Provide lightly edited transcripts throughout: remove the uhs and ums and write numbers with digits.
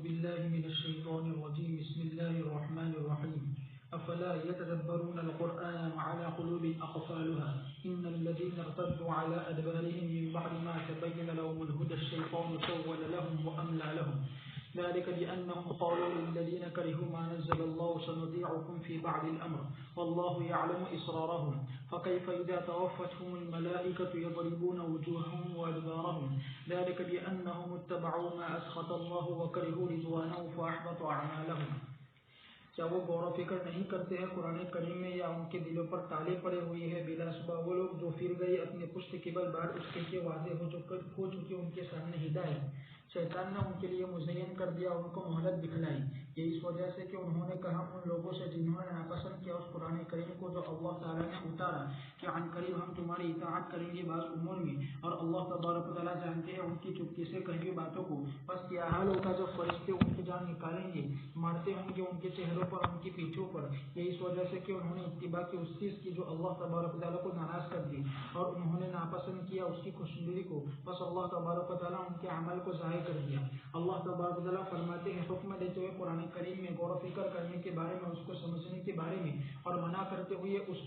بالله من الشيطان الرجيم بسم الله الرحمن الرحيم أفلا يتدبرون القرآن أم على قلوب أقفالها إن الذين ارتدوا على أدبارهم من بعد ما تبين لهم الهدى الشيطان سول لهم وأملى لهم ذلك بأنهم قالوا للذين كرهوا ما نزل الله سنطيعكم في بعض الأمر والله يعلم إسرارهم فكيف إذا توفتهم الملائكة يضربون وجوههم وأدبارهم ذلك بأنهم اتبعوا ما أسخط الله وكرهوا رضوانه فأحبط أعمالهم. کیا وہ غور و فکر نہیں کرتے ہیں قرآن کریم میں یا ان کے دلوں پر تالے پڑے ہوئے ہیں؟ بلا شبہ وہ لوگ جو پھر گئے اپنے پشت قبل بعد اس کے واضح ہو چکے ان کے سامنے ہدایت شیطان نے ان کے لیے مزین کر دیا، ان کو مہلت دکھلائی، یہ اس وجہ سے کہ انہوں نے کہا ان لوگوں سے جنہوں نے ناپسند کیا اس قرآن کریم کو جو اللہ تعالیٰ نے اتارا کہ عن قریب ہم تمہاری اطاعت کریں گے بعض امور میں، اور اللہ تبارک و تعالیٰ جانتے ہیں ان کی چپکے سے کہی ہوئی باتوں کو. بس کیا حال ہوگا جو فرشتے ان کی جان نکالیں گے، مارتے ہوں گے ان کے چہروں پر ان کی پیٹھوں پر، یہ اس وجہ سے کہ انہوں نے اتباع کی اس چیز کی جو اللہ تبارک و تعالیٰ کو ناراض کر دی اور انہوں نے ناپسند کیا اس کی خوشنودی کو، بس اللہ تبارک و تعالیٰ ان کے عمل کو ضائع کر دیا. اللہ تبارک و تعالیٰ فرماتے ہیں حکم دیتے ہوئے قرآن کریم میں غور و فکر کرنے کے بارے میں، اس کو سمجھنے کے بارے میں، اور منع کرتے ہوئے اس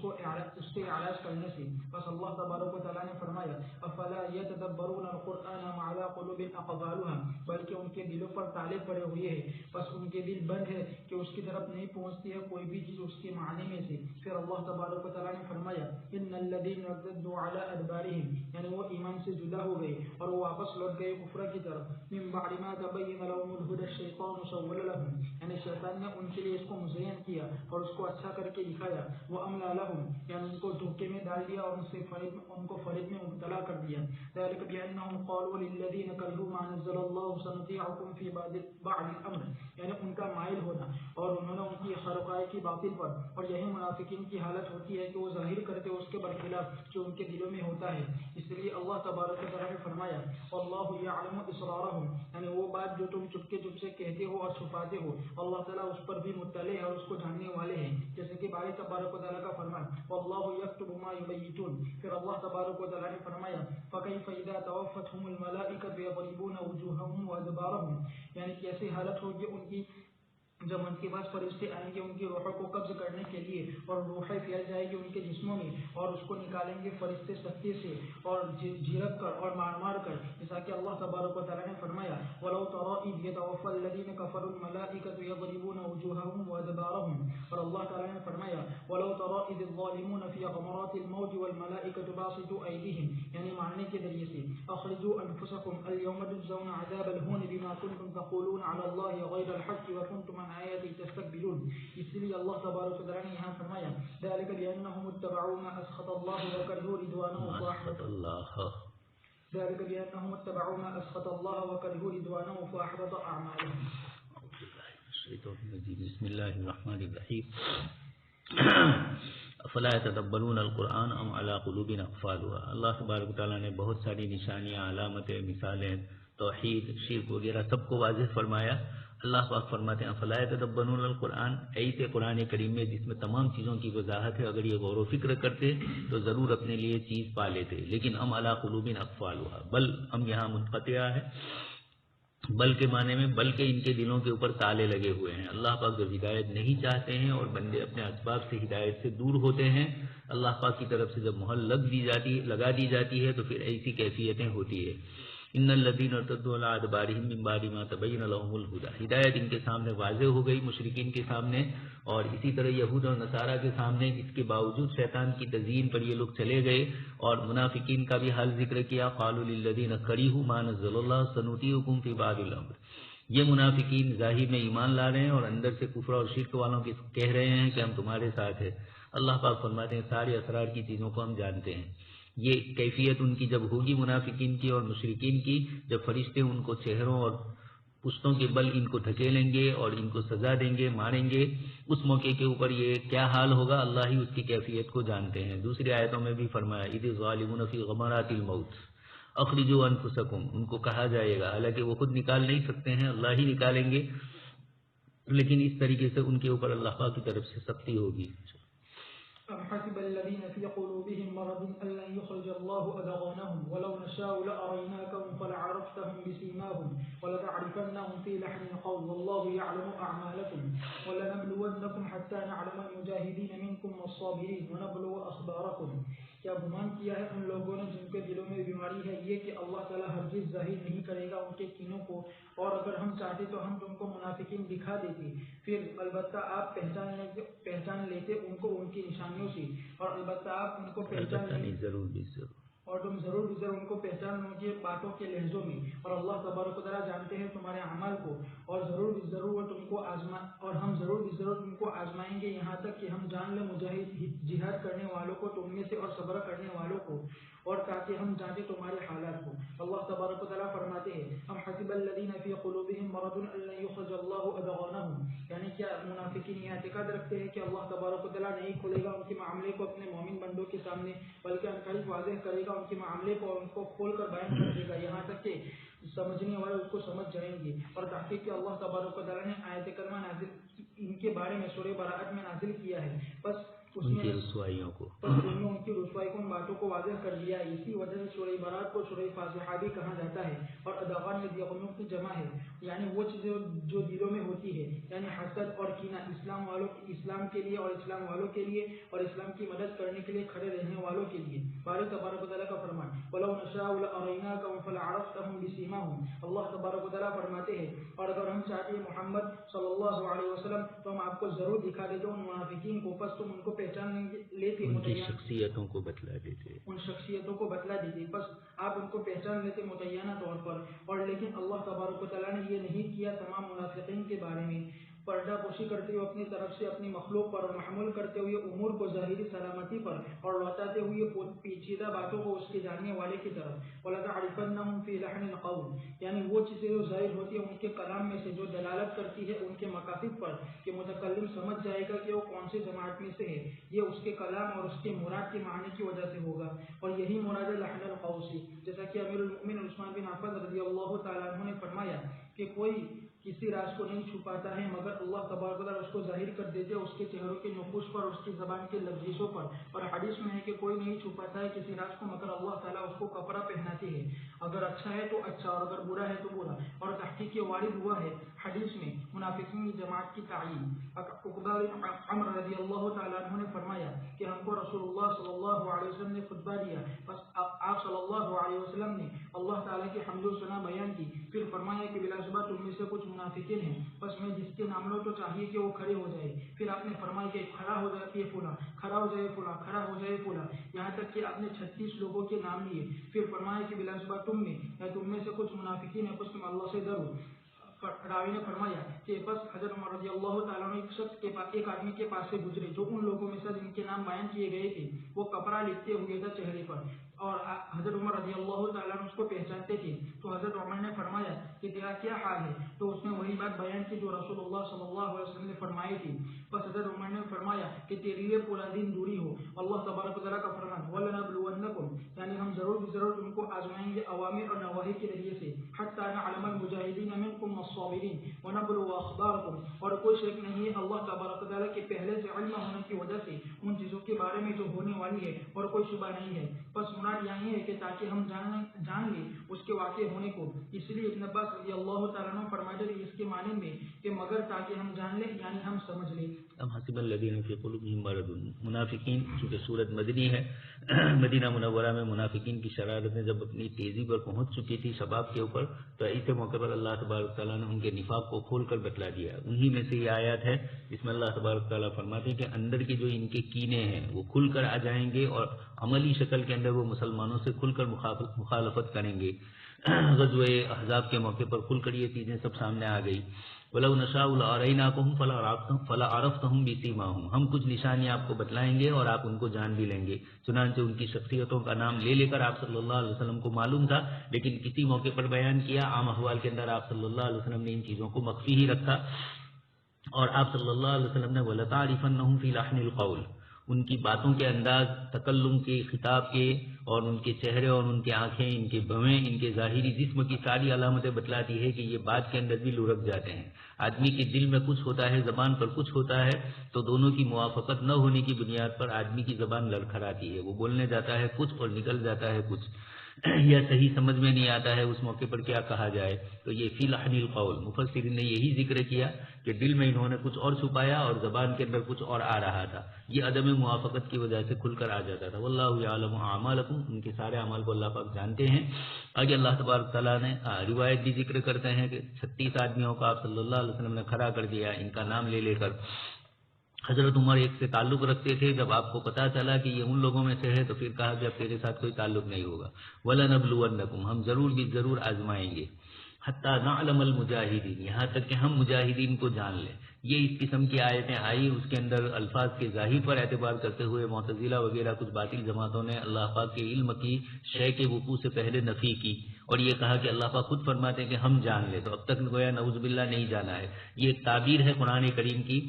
سے اعراض کرنے سے. بس اللہ تبارک و تعالیٰ نے فرمایا افلا یتدبرون القرآن ام علی قلوب اقفالها، بلکہ ان کے دلوں پر تالے پڑے ہوئے ہیں، بس ان کے دل بند ہے کہ اس کی طرف نہیں پہنچتی ہے کوئی بھی چیز اس کے معنی میں سے. پھر اللہ تبارک و تعالیٰ نے فرمایا ان الذین ارتدوا علی ادبارهم، یعنی وہ ایمان سے جدا ہو گئے اور وہ واپس لوٹ گئے کفر کی طرف. من بعد ما تبین لهم الهدى الشیطان سول لهم، یعنی شیطان نے ان کے لیے اس کو مزین کیا اور اس کو اچھا کر کے دکھایا. واملا لهم، یعنی ان کو دھوکے میں ڈال دیا اور ان کو فریب میں مبتلا کر دیا. ذلك بانهم قالوا للذین كرهوا ما نزل الله سنطيعكم في بعض الامر، یعنی ان کا مائل ہونا اور انہوں نے ان کی خرقائی کی باطل پر. اور یہی منافقین کی حالت ہوتی ہے کہ وہ ظاہر کرتے اس کے برخلاف جو ان کے دلوں میں ہوتا ہے. اس لیے اللہ تبارک و تعالیٰ نے فرمایا واللہ یعلم اسرارهم، یعنی وہ بات جو تم چپکے چپ سے کہتے ہو اور چھپاتے ہو اللہ تعالیٰ اس پر بھی مطلع ہے اور اس کو جاننے والے ہیں. جیسے کہ باری تبارک و تعالیٰ کا فرمان واللہ یکتب ما یبیتون. پھر اللہ تبارک و تعالیٰ نے فرمایا فکیف اذا توفتهم الملائکۃ یضربون وجوہهم وادبارهم، یعنی کیسی حالت ہوگی ان کی جب ان کے پاس فرشتے آئیں گے ان کی روحوں کو قبض کرنے کے لیے اور روحیں پھیل جائے گی ان کے جسموں میں اور اس کو نکالیں گے فرشتے سختی سے اور جھڑک کر اور مار مار کر. جیسا کہ اللہ تبارک و تعالیٰ نے فرمایا ولو تری اذ یتوفى الذین کفروا الملائکۃ یضربون وجوہهم وادبارهم، اور اللہ تعالیٰ نے فرمایا ولو تری اذ الظالمون فی غمرات الموت والملائکۃ باسطوا ایدیہم، یعنی مارنے کے ذریعے سے اخرجوا انفسکم اليوم تجزون عذاب الہون بما کنتم تقولون علی اللہ غیر الحق وکنتم عن آیاتی تستکبرون. اس لیے اللہ تبارک و تعالیٰ نے یہاں فرمایا ذلك بأنهم اتبعوا ما أسخط الله وكرهوا رضوانه فأحبط أعمالهم. بسم اللہ الرحمن الرحیم. افلا يتدبرون القرآن ام على قلوب اقفالها. اللہ تبارک و تعالیٰ نے بہت ساری نشانیاں، علامتیں، مثالیں، توحید، شرک وغیرہ سب کو واضح فرمایا. اللہ پاک فرماتے ہیں افلا يتدبرون القرآن، ایسے قرآن کریم میں جس میں تمام چیزوں کی وضاحت ہے، اگر یہ غور و فکر کرتے تو ضرور اپنے لیے چیز پا لیتے. لیکن ام علی قلوب اقفالها، بل ام یہاں منقطع ہے، بل کے معنی میں بلکہ ان کے دلوں کے اوپر تالے لگے ہوئے ہیں. اللہ پاک جب ہدایت نہیں چاہتے ہیں اور بندے اپنے اسباب سے ہدایت سے دور ہوتے ہیں، اللہ پاک کی طرف سے جب مہر لگا دی جاتی ہے تو پھر ایسی کیفیتیں ہوتی ہے. ان الذین ارتدوا علی ادبارهم من بعد ما تبین لهم الهدى، ہدایت ان کے سامنے واضح ہو گئی مشرکین کے سامنے، اور اسی طرح یہود اور نصارہ کے سامنے. اس کے باوجود شیطان کی تزیین پر یہ لوگ چلے گئے اور منافقین کا بھی حال ذکر کیا. قالوا للذین کریہوا ما نزل اللہ سنطیعکم فی بعض الامر. یہ منافقین ظاہر میں ایمان لا رہے ہیں اور اندر سے کفر اور شرک والوں کے کہہ رہے ہیں کہ ہم تمہارے ساتھ ہیں. اللہ پاک فرماتے ہیں سارے اسرار کی چیزوں کو ہم جانتے ہیں. یہ کیفیت ان کی جب ہوگی منافقین کی اور مشرکین کی، جب فرشتے ان کو چہروں اور پشتوں کے بل ان کو دھکیلیں گے اور ان کو سزا دیں گے، ماریں گے، اس موقع کے اوپر یہ کیا حال ہوگا اللہ ہی اس کی کیفیت کو جانتے ہیں. دوسری آیتوں میں بھی فرمایا اذ الظالمون فی غمرات الموت اخرجوا انفسکم، ان کو کہا جائے گا، حالانکہ وہ خود نکال نہیں سکتے ہیں، اللہ ہی نکالیں گے، لیکن اس طریقے سے ان کے اوپر اللہ پاک کی طرف سے سختی ہوگی. أم حسب الذين في قلوبهم مرض أن لن يخرج الله أضغانهم ولو نشاء لأريناكهم فلعرفتهم بسيماهم ولتعرفنهم في لحن القول والله يعلم أعمالكم ولنبلونكم حتى نعلم المجاهدين منكم والصابرين ونبلو أخباركم. کیا گمان کیا ہے ان لوگوں نے جن کے دلوں میں بیماری ہے یہ کہ اللہ تعالیٰ ہرگز ظاہر نہیں کرے گا ان کے کینوں کو، اور اگر ہم چاہتے تو ہم تم کو منافقین دکھا دیتے، پھر البتہ آپ پہچان لیتے ان کو ان کی نشانیوں سے، اور البتہ آپ ان کو پہچان ضرور اور تم ضرور ان کو پہچان لو گے باتوں کے لہجوں میں، اور اللہ تبارک و تعالیٰ جانتے ہیں تمہارے اعمال کو، اور ضرور ہم ضرور تم کو آزمائیں گے یہاں تک کہ ہم جان لیں مجاہد جہاد کرنے والوں کو تم میں سے اور صبر کرنے والوں کو، اور تاکہ ہم جانیں تمہارے حالات کو۔ اللہ تبارک و تعالیٰ فرماتے ہیں ہم حسب الذین فی قلوبہم مرض ان لن یخرج اللہ اضغانہم، یعنی کیا منافقین یہ اعتقاد رکھتے ہیں کہ اللہ تبارک و تعالیٰ نہیں کھولے گا ان کے معاملے کو اپنے مومن بندوں کے سامنے، بلکہ عنقریب واضح کرے گا ان کے معاملے کو اور ان کو کھول کر بیان کر دے گا یہاں تک کہ سمجھنے والے اس کو سمجھ جائیں گے۔ اور تحقیق کہ اللہ تبارک و تعالیٰ نے آیت کریمہ نازل ان کے بارے میں سورہ براءت میں نازل کیا ہے، بس اس ان میں کی رسوائیوں کو ان کی رسوائی کو ان باتوں کو واضح کر دیا ہے۔ اسی وجہ سے سورہ براءت کو سورہ فاتحہ بھی کہا جاتا ہے، اور ادغان میں دیغنوں کی جمع ہے، یعنی وہ چیزیں جو دلوں میں ہوتی ہے، یعنی حسد اور کینہ اسلام کے لیے اور اسلام والوں کے لیے اور اسلام کی مدد کرنے کے لیے کھڑے رہنے والوں کے لیے۔ باری تبارک و تعالیٰ کا فرمان وَلَوْ نَشَاءُ لَأَرَيْنَاكَهُمْ فَلَعَرَفْتَهُمْ بِسِيمَاهُمْ، اللہ تبارک و تعالیٰ فرماتے ہیں اور اگر ہم چاہتے ہیں محمد صلی اللہ علیہ وسلم تو ہم آپ کو ضرور دکھا دیتے ان منافقین کو، پس تم ان کو پہچان لیتے، ان کی شخصیتوں کو بتلا دیتے، ان شخصیتوں کو بتلا دیتے، بس آپ ان کو پہچان لیتے متعینہ طور پر۔ اور لیکن اللہ تبارک و تعالیٰ نے یہ نہیں کیا تمام منافقین کے بارے میں، پردہ پوشی کرتے ہوئے اپنی طرف سے اپنی مخلوق پر، اور محمول کرتے ہوئے امور کو ظاہری سلامتی پر، اور لوٹاتے ہوئے پیچیدہ باتوں کو اس کے جاننے والے کی طرف۔ وَلَتَعْرِفَنَّهُمْ فِي لَحْنِ الْقَوْلِ، یعنی وہ چیزیں جو ظاہر ہوتی ہیں ان کے کلام میں سے، جو دلالت کرتی ہے ان کے مقاصد پر کہ متکلم سمجھ جائے گا کہ وہ کون سی جماعت میں سے ہے، یہ اس کے کلام اور اس کے مراد کے معنی کی وجہ سے ہوگا، اور یہی مراد ہے لحن القول سے۔ جیسا کہ امیر المؤمنین عثمان بن عفان رضی اللہ تعالیٰ عنہ نے فرمایا کہ کوئی کسی راز کو نہیں چھپاتا ہے مگر اللہ تبارک و تعالیٰ اس کو ظاہر کر دیتے اس کے چہروں کے نقوش پر، اس کی زبان کے لفظوں پر، اور حدیث میں ہے کہ کوئی نہیں چھپاتا ہے کسی راز کو مگر اللہ تعالیٰ اس کو کپڑا پہناتے ہیں، اگر اچھا ہے تو اچھا اور اگر برا ہے تو برا۔ اور تحقیق وارد ہوا ہے حدیث میں منافقین کی جماعت کی تعین۔ عقبہ بن عمرو رضی اللہ تعالیٰ عنہ نے فرمایا کہ ہم کو رسول اللہ صلی اللہ علیہ وسلم نے خطبہ دیا، بس آپ صلی اللہ علیہ وسلم نے اللہ تعالیٰ کی حمد و ثنا بیان کی، پھر فرمایا کہ بلا شبہ تم میں سے کچھ منافقین ہیں، بس میں جس کے نام لوں تو چاہیے کہ وہ کھڑے ہو جائے۔ پھر آپ نے فرمایا کہ کھڑا ہو جائے فلاں، کھڑا ہو جائے فلاں، کھڑا ہو جائے فلاں، یہاں تک کہ آپ نے 36 لوگوں کے نام لیے، پھر فرمایا کہ بلا شبہ تم میں سے کچھ منافقین ہیں، بس تم اللہ سے ڈرو۔ راوی نے فرمایا کہ بس حضرت عمر رضی اللہ تعالیٰ عنہ ایک آدمی کے پاس سے گزرے جو ان لوگوں میں سے جن کے نام بیان کیے گئے تھے، وہ کپڑا لکھتے ہوئے تھا چہرے پر، اور حضرت عمر رضی اللہ تعالیٰ عنہ اس کو پہچانتے تھے، تو حضرت عمر نے فرمایا کہ تیرا کیا حال ہے، تو اس نے وہی بات بیان کی جو رسول اللہ صلی اللہ علیہ وسلم نے فرمائی تھی، بس حضرت عمر نے فرمایا کہ تیرے لیے پورا دن دوری ہو۔ اللہ تبارک و تعالیٰ کا فرمان وَلَنَبْلُوَنَّكُمْ، یعنی ہم ضرور تم کو آزمائیں گے اوامر اور نواہی کے ذریعے سے، حَتَّى نَعْلَمَ الْمُجَاهِدِينَ مِنْكُمْ وَالصَّابِرِينَ وَنَبْلُوَ أَخْبَارَكُمْ، اور کوئی شک نہیں ہے اللہ تبارک و تعالیٰ کے پہلے سے علم ہونے کی وجہ سے ان چیزوں کے بارے میں جو ہونے والی ہے، اور کوئی شبہ نہیں ہے، بس مراد یہی ہے کہ تاکہ ہم جان لیں اس کے واقع ہونے کو۔ اس لیے ابن عباس رضی اللہ تعالیٰ عنہ فرماتے ہیں اس کے معنی میں کہ مگر تاکہ ہم جان لیں، یعنی ہم سمجھ لیں۔ ام حسب الذین فی قلوبہم مرض، منافقین، چونکہ سورت مدنی ہے، مدینہ منورہ میں منافقین کی شرارتیں جب اپنی تیزی پر پہنچ چکی تھی شباب کے اوپر، تو ایسے موقع پر اللہ تبارک تعالیٰ نے ان کے نفاق کو کھول کر بتلا دیا۔ انہی میں سے یہ آیات ہے جس میں اللہ تبارک تعالیٰ فرماتے ہیں کہ اندر کے جو ان کے کینے ہیں وہ کھل کر آ جائیں گے، اور عملی شکل کے اندر وہ مسلمانوں سے کھل کر مخالفت کریں گے۔ غزوہ احزاب کے موقع پر کھل کر یہ چیزیں سب سامنے آ گئی۔ وَلَوْ نَشَاءُ لَأَرَيْنَاكُمْ فَلَعَرَفْتَهُمْ بِسِيمَاهُمْ، ہم کچھ نشانیاں آپ کو بتلائیں گے اور آپ ان کو جان بھی لیں گے۔ چنانچہ ان کی شخصیتوں کا نام لے کر آپ صلی اللہ علیہ وسلم کو معلوم تھا، لیکن کسی موقع پر بیان کیا، عام احوال کے اندر آپ صلی اللہ علیہ وسلم نے ان چیزوں کو مخفی ہی رکھا، اور آپ صلی اللہ علیہ وسلم نے وَلَتَعْرِفَنَّهُمْ فِي لَحْنِ الْقَوْلِ، ان کی باتوں کے انداز، تکلم کے، خطاب کے، اور ان کے چہرے اور ان کی آنکھیں، ان کے بھویں، ان کے ظاہری جسم کی ساری علامتیں بتلاتی ہے کہ یہ بات کے اندر بھی لڑک جاتے ہیں۔ آدمی کے دل میں کچھ ہوتا ہے، زبان پر کچھ ہوتا ہے، تو دونوں کی موافقت نہ ہونے کی بنیاد پر آدمی کی زبان لڑکھڑاتی ہے، وہ بولنے جاتا ہے کچھ اور نکل جاتا ہے کچھ، یا صحیح سمجھ میں نہیں آتا ہے اس موقع پر کیا کہا جائے۔ تو یہ فی لحن القول، مفسرین نے یہی ذکر کیا کہ دل میں انہوں نے کچھ اور چھپایا اور زبان کے اندر کچھ اور آ رہا تھا، یہ عدم موافقت کی وجہ سے کھل کر آ جاتا تھا۔ واللہ یعلم اعمالکم، ان کے سارے اعمال کو اللہ پاک جانتے ہیں۔ آگے اللہ تبارک تعالیٰ نے روایت بھی ذکر کرتے ہیں کہ 36 آدمیوں کو آپ صلی اللہ علیہ وسلم نے کھڑا کر دیا، ان کا نام لے لے کر۔ حضرت عمر ایک سے تعلق رکھتے تھے، جب آپ کو پتا چلا کہ یہ ان لوگوں میں سے ہے تو پھر کہا کہ اب تیرے ساتھ کوئی تعلق نہیں ہوگا۔ وَلَنَبْلُوَنَّكُمْ، ہم ضرور بھی ضرور آزمائیں گے۔ حتیٰ نعلم المجاہدین، یہاں تک کہ ہم مجاہدین کو جان لیں۔ یہ اس قسم کی آیتیں آئی، اس کے اندر الفاظ کے ظاہر پر اعتبار کرتے ہوئے معتزلہ وغیرہ کچھ باطل جماعتوں نے اللہ پاک کے علم کی شے کے وقوع سے پہلے نفی کی اور یہ کہا کہ اللہ پاک خود فرماتے ہیں کہ ہم جان لیں، تو اب تک گویا نعوذ باللہ نہیں جانا ہے۔ یہ ایک تعبیر ہے قرآن کریم کی،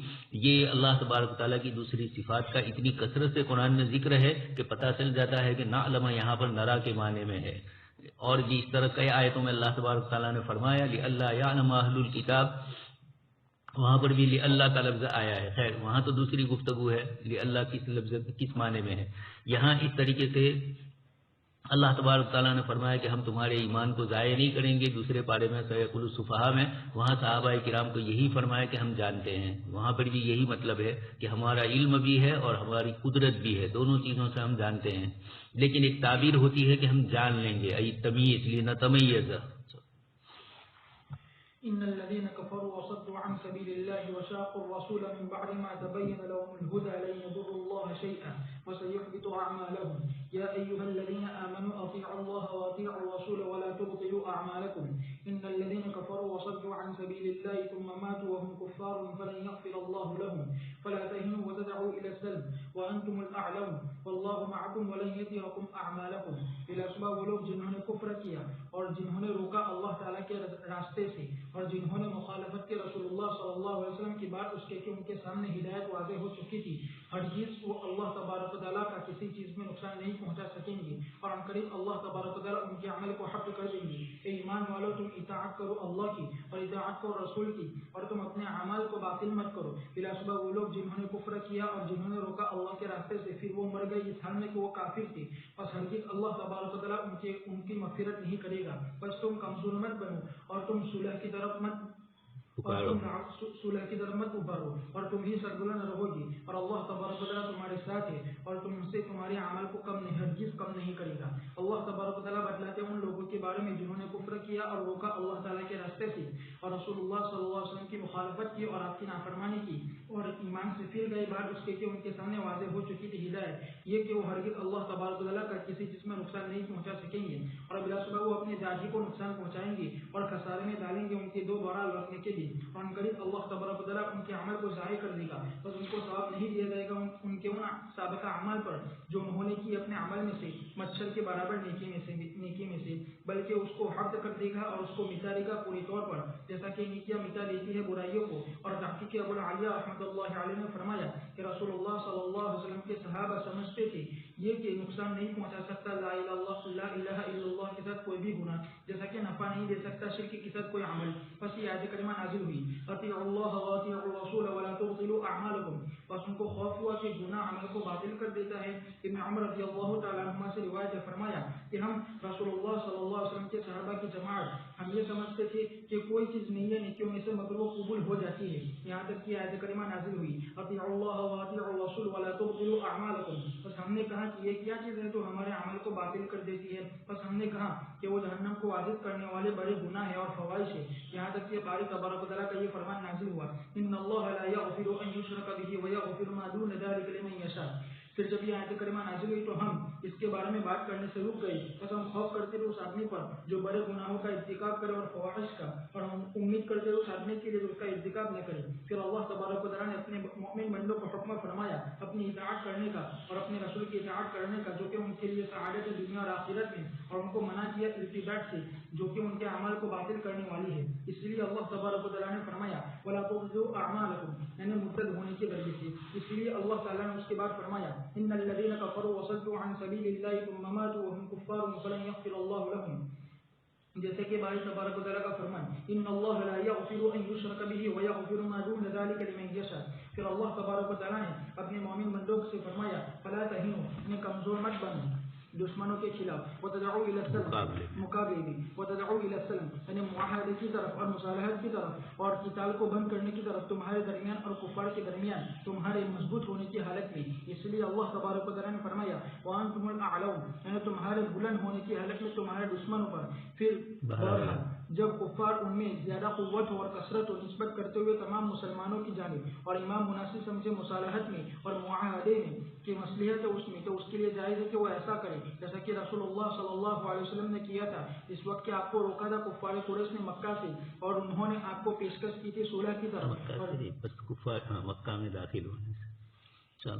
یہ اللہ تبارک تعالیٰ کی دوسری صفات کا اتنی کثرت سے قرآن میں ذکر ہے کہ پتہ چل جاتا ہے کہ نعلم یہاں پر نرا کے معنی میں ہے۔ اور بھی اس طرح کئی آیتوں میں اللہ تبارک تعالیٰ نے فرمایا لِأَلَّا يَعْلَمَ أَهْلُ الْكِتَابِ، وہاں پر بھی لِأَلَّا کا لفظ آیا ہے۔ خیر وہاں تو دوسری گفتگو ہے، لِأَلَّا کس لفظ کس معنی میں ہے۔ یہاں اس طریقے سے اللہ تبارک تعالیٰ نے فرمایا کہ ہم تمہارے ایمان کو ضائع نہیں کریں گے۔ دوسرے پارے میں سیقول السفہاء میں وہاں صحابہ کرام کو یہی فرمایا کہ ہم جانتے ہیں، وہاں پر بھی یہی مطلب ہے کہ ہمارا علم بھی ہے اور ہماری قدرت بھی ہے، دونوں چیزوں سے ہم جانتے ہیں۔ لیکن ایک تعبیر ہوتی ہے کہ ہم جان لیں گے، ای تمیز لنتمیز۔ إن الذين كفروا وصدوا عن سبيل الله وشاقوا الرسول من بعد ما تبين لهم الهدى لن يضروا الله شيئا وسيحبط أعمالهم يا أيها الذين آمنوا أطيعوا الله وأطيعوا الرسول ولا تبطلوا أعمالكم إن الذين كفروا وصدوا عن سبيل الله ثم ماتوا وهم كفار فلن يغفر الله لهم فلا تهنوا وتدعوا إلى السلم وأنتم الأعلون والله معكم ولن يتركم أعمالكم۔ بالأسباب وہ لوگ جنہوں نے کفر کیا اور جنہوں نے روکا اللہ تعالیٰ کے راستے سے اور جنہوں نے مخالفت کے رسول اللہ صلی اللہ علیہ وسلم کی بات اس کے کہ ان کے سامنے ہدایت واضح ہو چکی تھی، ہرگز وہ اللہ تبارک و تعالیٰ کا کسی چیز میں نقصان نہیں پہنچا سکیں گے اور عنقریب اللہ تبارک و تعالیٰ ان کے عمل کو حق کر دیں گے۔ اے ایمان والو، تم اطاعت کرو اللہ کی اور اطاعت کرو رسول کی اور تم اپنے اعمال کو باطل مت کرو۔ بلا شبہ وہ لوگ جنہوں نے کفر کیا اور جنہوں نے روکا اللہ کے راستے سے پھر وہ مر گئے اس حال میں کہ وہ کافر تھے، بس ہرگز اللہ تبارک و تعالیٰ ان کی مغفرت نہیں کرے گا۔ بس تم کمزور مت بنو اور تم صلح کی طرف مت صلح کی طرف مت ابھرو اور تم ہی سربلند رہو گی اور اللہ تبارک و تعالیٰ تمہارے ساتھ ہے اور تم سے تمہارے عمل کو ہرگز کم نہیں کرے گا۔ اللہ تبارک و تعالیٰ بتلاتے ہیں ان لوگوں کے بارے میں جنہوں نے کفر کیا اور روکا اللہ تعالیٰ کے راستے سے اور رسول اللہ صلی اللہ علیہ وسلم کی مخالفت کی اور آپ کی نافرمانی کی اور ایمان سے پھر گئے بعد اس کے کہ ان کے سامنے واضح ہو چکی تھی ہدایت، یہ کہ وہ ہرگز اللہ تبارک و تعالیٰ کا کسی چیز میں نقصان نہیں پہنچا سکیں گے اور بلا شبہ وہ اپنے ذات ہی کو نقصان پہنچائیں گے اور خسارے میں ڈالیں گے ان کے دو بہرحال رکھنے کے لیے اور عنقریب اللہ تبارک و تعالیٰ ان کے عمل کو ضائع کر دے گا، بس ان کو ثواب نہیں دیا جائے گا ان کے ان سابقہ اعمال پر جو انہوں نے کی اپنے عمل میں سے مچھر کے برابر نیکی میں سے بلکہ اس کو حفظ کر دے گا اور اس کو مٹا دے گا پوری طور پر، جیسا کہ نیکیاں مٹا دیتی ہے برائیوں کو۔ اور تحقیق ابو العالیہ رحمۃ اللہ علیہ نے فرمایا کہ رسول اللہ صلی اللہ علیہ وسلم کے صحابہ سمجھتے تھے یہ کہ نقصان نہیں پہنچا سکتا لا الہ الا اللہ کے ساتھ کوئی بھی گناہ، جیسا کہ نفع نہیں دے سکتا شرک کے ساتھ کوئی عمل۔ بس یہ آیت کریمہ نازل ہوئی اطیعوا اللہ واطیعوا الرسول ولا تبطلوا اعمالکم، بس ان کو خوف ہوا کہ گناہ عمل کو باطل کر دیتا ہے۔ ابن عمر رضی اللہ تعالیٰ عنہما سے روایت ہے، فرمایا کہ ہم رسول اللہ صلی اللہ علیہ وسلم کے صحابہ کی جماعت ہم یہ سمجھتے تھے کہ کوئی چیز نہیں ہے نیکیوں میں سے مگر وہ قبول ہو جاتی ہے، یہاں تک کہ آیت کریمہ نازل ہوئی اطیعوا اللہ واطیعوا الرسول ولا تبطلوا اعمالکم۔ بس ہم نے کہا کہ یہ کیا چیز ہے جو ہمارے عمل کو باطل کر دیتی ہے؟ بس ہم نے کہا کہ وہ جہنم کو واجب کرنے والے بڑے گناہ ہیں اور فواحش ہے، یہاں تک کہ باری تبارک و تعالیٰ کا یہ فرمان نازل ہوا ان اللہ لا یغفر ان یشرک بہ ویغفر ما دون ذلک لمن یشاء۔ پھر جب یہ آیت کریمہ نازل ہوئی تو ہم اس کے بارے میں بات کرنے سے رک گئے، بس ہم خوف کرتے تھے اس آدمی پر جو بڑے گناہوں کا ارتکاب کرے اور فواحش کا، اور ہم امید کرتے ہوئے اس آدمی کے لیے اس کا ارتکاب نہ کرے. پھر اللہ تبارک و تعالیٰ نے اپنے مومن بندوں کو حکم فرمایا اپنی اطاعت کرنے کا اور اپنے رسول کی اطاعت کرنے کا جو کہ ان کے لیے سعادت دنیا اور آخرت میں، اور ان کو منع کیا ارتداد سے جو کہ ان کے عمل کو باطل کرنے والی ہے. اس لیے اللہ تبارک و تعالیٰ نے فرمایا وَلَا تُبْطِلُوا أَعْمَالَكُمْ، یعنی مرتد ہونے کے ذریعے سے. اس لیے اللہ تعالیٰ نے اس کے بعد فرمایا إِنَّ الَّذِينَ كَفَرُوا وَصَدُّوا عَن سَبِيلِ اللَّهِ ثُمَّ مَاتُوا وَهُمْ كُفَّارٌ فَلَن يَغْفِرَ اللَّهُ لَهُمْ. جیسے کہ باری تبارک و تعالیٰ کا فرمان ان اللہ لا یغفر ان یشرک به ویغفر ما دون ذلك لمن یشاء. پھر اللہ تبارک و تعالیٰ نے اپنے مومن بندوں سے فرمایا فلا تہنوا، یعنی کمزور مت بنو دشمنوں کے خلاف، وتدعوا الى السلم، مقابلے بھی، وتدعوا الى السلم یعنی معاہدے کی طرف اور مصالحت کی طرف اور قتال کو بند کرنے کی طرف تمہارے درمیان اور کفار کے درمیان تمہارے مضبوط ہونے کی حالت میں. اس لیے اللہ تبارک و تعالیٰ نے فرمایا وانتم الاعلون، یعنی تمہارے بلند ہونے کی حالت میں تمہارے دشمنوں پر. پھر جب کفار ان میں زیادہ قوت ہو اور کثرت ہو نسبت کرتے ہوئے تمام مسلمانوں کی جانب اور امام مناسب سمجھے مصالحت میں اور معاہدے میں کہ مصلحت ہے اس میں، تو اس کے لیے جائز ہے کہ وہ ایسا کرے جیسا کہ رسول اللہ صلی اللہ علیہ وسلم نے کیا تھا اس وقت کہ آپ کو روکا تھا کفار قریش نے مکہ سے، اور انہوں نے آپ کو پیشکش کی تھی صلح کی طرف مکہ میں داخل ہونے سے،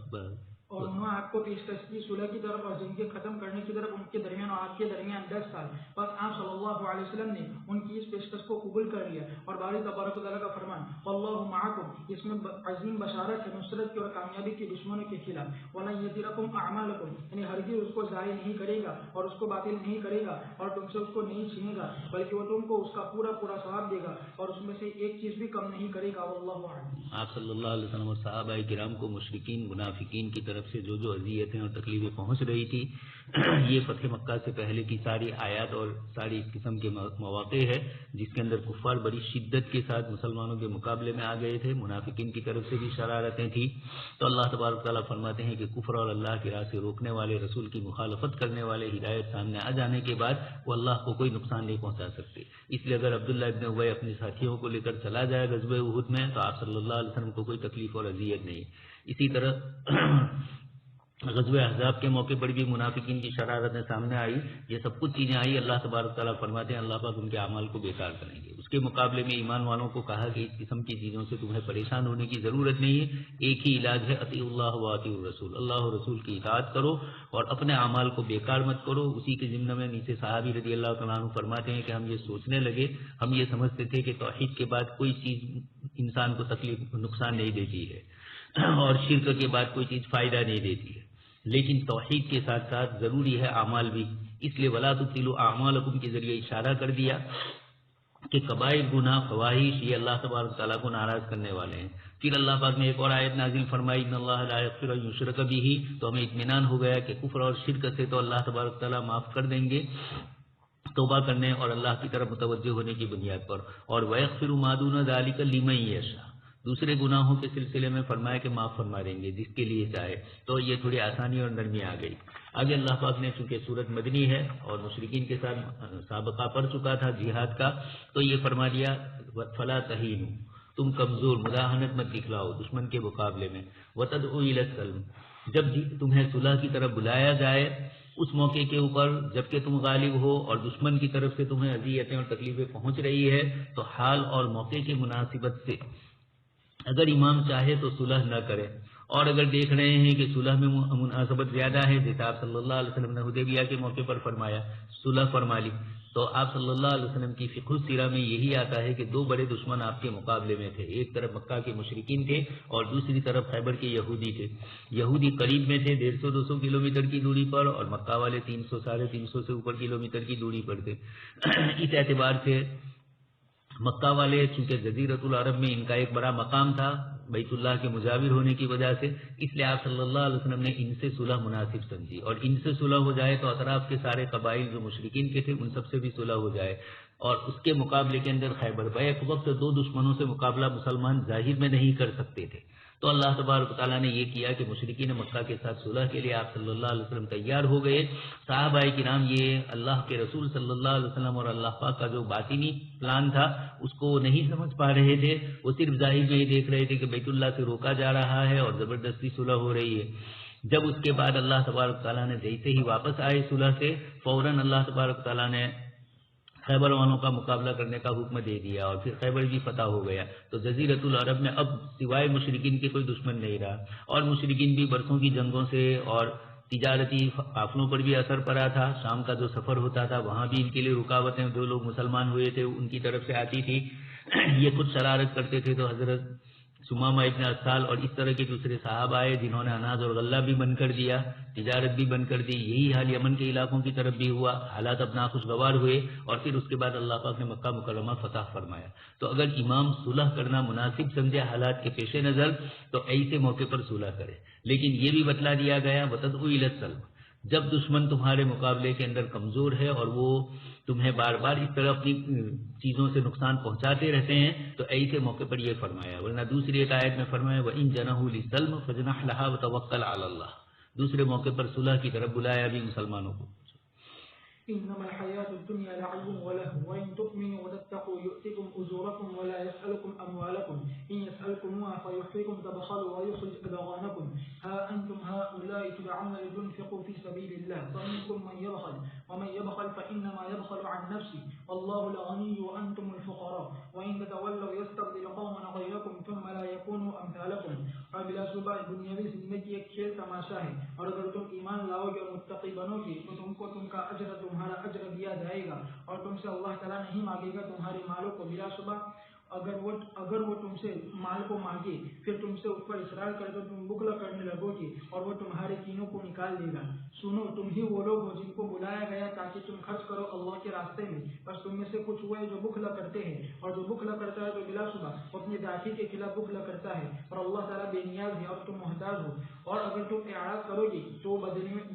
اور انہوں نے آپ کو پیشکش کی صلح کی طرف اور جنگ ختم کرنے کی طرف، ان کے درمیان اور آپ کے درمیان 10 سال. بس آپ صلی اللہ علیہ وسلم نے ان کی اس پیشکش کو قبول کر لیا. اور باری تبارک و تعالیٰ کا فرمان واللہ معکم، اس میں عظیم بشارت ہے نصرت کی اور کامیابی کی دشمنوں کے خلاف. وَلَن يَتِرَكُمْ أَعْمَالَكُمْ، یعنی ہرگز اس کو ضائع نہیں کرے گا اور اس کو باطل نہیں کرے گا اور تم سے اس کو نہیں چھینے گا، بلکہ وہ تم کو اس کا پورا ثواب دے گا اور اس میں سے ایک چیز بھی کم نہیں کرے گا. واللہ اعلم. آپ صلی اللہ علیہ وسلم اور صحابہ کرام کو مشرکین منافقین کی طرف سے جو اذیتیں اور تکلیفیں پہنچ رہی تھی، یہ فتح مکہ سے پہلے کی ساری آیات اور ساری اس قسم کے مواقع ہے جس کے اندر کفار بڑی شدت کے ساتھ مسلمانوں کے مقابلے میں آ گئے تھے. منافقین کی طرف سے بھی شرارتیں تھیں. تو اللہ تبارک تعالیٰ فرماتے ہیں کہ کفر اور اللہ کی راہ سے روکنے والے، رسول کی مخالفت کرنے والے ہدایت سامنے آ جانے کے بعد وہ اللہ کو کوئی نقصان نہیں پہنچا سکتے. اس لیے اگر عبداللہ ابن ابی اپنے ساتھیوں کو لے کر چلا جائے غزوہ احد میں تو آپ صلی اللہ علیہ وسلم کو کوئی تکلیف اور اذیت نہیں. اسی طرح غزوہ احزاب کے موقع پر بھی منافقین کی شرارتیں سامنے آئی. یہ سب کچھ چیزیں آئی. اللہ تبارک تعالیٰ فرماتے ہیں اللہ پاک ان کے اعمال کو بیکار کریں گے. اس کے مقابلے میں ایمان والوں کو کہا کہ اس قسم کی چیزوں سے تمہیں پریشان ہونے کی ضرورت نہیں ہے. ایک ہی علاج ہے اطیع اللہ و اطیع الرسول، اللہ و رسول کی اطاعت کرو اور اپنے اعمال کو بیکار مت کرو. اسی کے ضمن میں نیچے صحابی رضی اللہ تعالیٰ عنہ فرماتے ہیں کہ ہم یہ سوچنے لگے، ہم یہ سمجھتے تھے کہ توحید کے بعد کوئی چیز انسان کو تکلیف نقصان نہیں دیتی ہے اور شرک کے بعد کوئی چیز فائدہ نہیں دیتی ہے، لیکن توحید کے ساتھ ساتھ ضروری ہے اعمال بھی. اس لیے ولا تبطلوا اعمالکم کے ذریعے اشارہ کر دیا کہ کبائر گناہ فواحش یہ اللہ تبارک تعالیٰ کو ناراض کرنے والے ہیں. پھر اللہ پاک نے ایک اور آیت نازل فرمائی ان اللہ لا یغفر ان یشرک به، تو ہمیں اطمینان ہو گیا کہ کفر اور شرک سے تو اللہ تبارک تعالیٰ معاف کر دیں گے توبہ کرنے اور اللہ کی طرف متوجہ ہونے کی بنیاد پر. اور ویغفر ما دون ذلک لمن یشاء، دوسرے گناہوں کے سلسلے میں فرمایا کہ معاف فرما دیں گے جس کے لیے چاہے. تو یہ تھوڑی آسانی اور نرمی آ گئی. آگے اللہ پاک نے چونکہ سورت مدنی ہے اور مشرکین کے ساتھ سابقہ پڑ چکا تھا جہاد کا، تو یہ فرما دیا فلا تہینوا، تم کمزور مداہنت مت دکھلاؤ دشمن کے مقابلے میں. وتدعوا الی السلم، جب تمہیں صلح کی طرف بلایا جائے اس موقع کے اوپر جبکہ تم غالب ہو اور دشمن کی طرف سے تمہیں اذیتیں اور تکلیفیں پہنچ رہی ہے، تو حال اور موقع کی مناسبت سے اگر امام چاہے تو صلح نہ کرے، اور اگر دیکھ رہے ہیں کہ صلح میں مناسبت زیادہ ہے جیسے آپ صلی اللہ علیہ وسلم نے حدیبیہ کے موقع پر فرمایا صلح فرما لی، تو آپ صلی اللہ علیہ وسلم کی فقہ السیرہ میں یہی آتا ہے کہ دو بڑے دشمن آپ کے مقابلے میں تھے. ایک طرف مکہ کے مشرکین تھے اور دوسری طرف خیبر کے یہودی تھے. یہودی قریب میں تھے 150-200 کلومیٹر کی دوری پر، اور مکہ والے 300-350 سے اوپر کلومیٹر کی دوری پر تھے. اس اعتبار سے مکہ والے چونکہ جزیرۃ العرب میں ان کا ایک بڑا مقام تھا بیت اللہ کے مجاور ہونے کی وجہ سے، اس لیے آپ صلی اللہ علیہ وسلم نے ان سے صلح مناسب سمجھی، اور ان سے صلح ہو جائے تو اطراف کے سارے قبائل جو مشرکین کے تھے ان سب سے بھی صلح ہو جائے. اور اس کے مقابلے کے اندر خیبر بیک وقت دو دشمنوں سے مقابلہ مسلمان ظاہر میں نہیں کر سکتے تھے. تو اللہ تبارک تعالیٰ نے یہ کیا کہ مشرکین مکہ کے ساتھ صلح کے لیے آپ صلی اللہ علیہ وسلم تیار ہو گئے. صحابہ کرام یہ اللہ کے رسول صلی اللہ علیہ وسلم اور اللہ پاک کا جو باطنی پلان تھا اس کو نہیں سمجھ پا رہے تھے، وہ صرف ظاہر میں یہ دیکھ رہے تھے کہ بیت اللہ سے روکا جا رہا ہے اور زبردستی صلح ہو رہی ہے. جب اس کے بعد اللہ تبارک تعالیٰ نے جیسے ہی واپس آئے صلح سے، فوراً اللہ تبارک تعالیٰ نے خیبر والوں کا مقابلہ کرنے کا حکم دے دیا اور پھر خیبر بھی فتح ہو گیا، تو جزیرۃ العرب میں اب سوائے مشرکین کے کوئی دشمن نہیں رہا، اور مشرکین بھی برسوں کی جنگوں سے اور تجارتی قافلوں پر بھی اثر پڑا تھا، شام کا جو سفر ہوتا تھا وہاں بھی ان کے لیے رکاوٹیں، جو لوگ مسلمان ہوئے تھے ان کی طرف سے آتی تھی، یہ کچھ شرارت کرتے تھے، تو حضرت سمامہ ابن اسال اور اس طرح کے دوسرے صحابہ آئے جنہوں نے اناج اور غلہ بھی بند کر دیا، تجارت بھی بند کر دی۔ یہی حال یمن کے علاقوں کی طرف بھی ہوا، حالات اب ناخوشگوار ہوئے، اور پھر اس کے بعد اللہ پاک نے مکہ مکرمہ فتح فرمایا۔ تو اگر امام صلح کرنا مناسب سمجھے حالات کے پیش نظر تو ایسے موقع پر صلح کرے، لیکن یہ بھی بتلا دیا گیا وتدعو الی السلم، جب دشمن تمہارے مقابلے کے اندر کمزور ہے اور وہ تمہیں بار بار اس طرح اپنی چیزوں سے نقصان پہنچاتے رہتے ہیں، تو ایسے موقع پر یہ فرمایا، ورنہ دوسری ایک آیت میں فرمایا وَإِن جَنَحُوا لِلسَّلْمِ فَاجْنَحْ لَهَا وَتَوَكَّلْ عَلَى اللَّهِ، دوسرے موقع پر صلح کی طرف بلایا بھی مسلمانوں کو۔ إنما الحياة الدنيا لعب ولهو وإن تؤمنوا وتتقوا يؤتكم أجوركم ولا يسألكم أموالكم إن يسألكموها فيحفكم تبخلوا ويخرج أضغانكم ها أنتم هؤلاء تدعون لتنفقوا في سبيل الله فمنكم من يبخل ومن يبخل فإنما يبخل عن نفسه والله الغني وأنتم الفقراء وإن تتولوا يستبدل قوما غيركم ثم لا يكونوا أمثالكم۔ اور بلا شبہ دنیاوی زندگی ایک کھیل تماشا ہے، اور اگر تم ایمان لاؤ گے اور متقی بنو گے تو تم کو تم کا اجر تمہارا اجر دیا جائے گا، اور تم سے اللہ تعالیٰ نہیں مانگے گا تمہارے مالوں کو۔ بلا شبہ اگر وہ تم سے مال کو مانگے پھر تم سے اس پر اصرار کرے تو تم بخل کرنے لگو گے اور وہ تمہارے کینوں کو نکال دے گا۔ سنو، تم ہی وہ لوگ ہو جن کو بلایا گیا تاکہ تم خرچ کرو اللہ کے راستے میں، بس تم میں سے کچھ ہوئے جو بخل کرتے ہیں، اور جو بخل کرتا ہے تو بلا شبہ وہ اپنے ذاتی کے خلاف بخل کرتا ہے، اور اللہ تعالیٰ بے نیاز ہے اور تم محتاج ہو۔ اور اگر تم اعراض کرو گے تو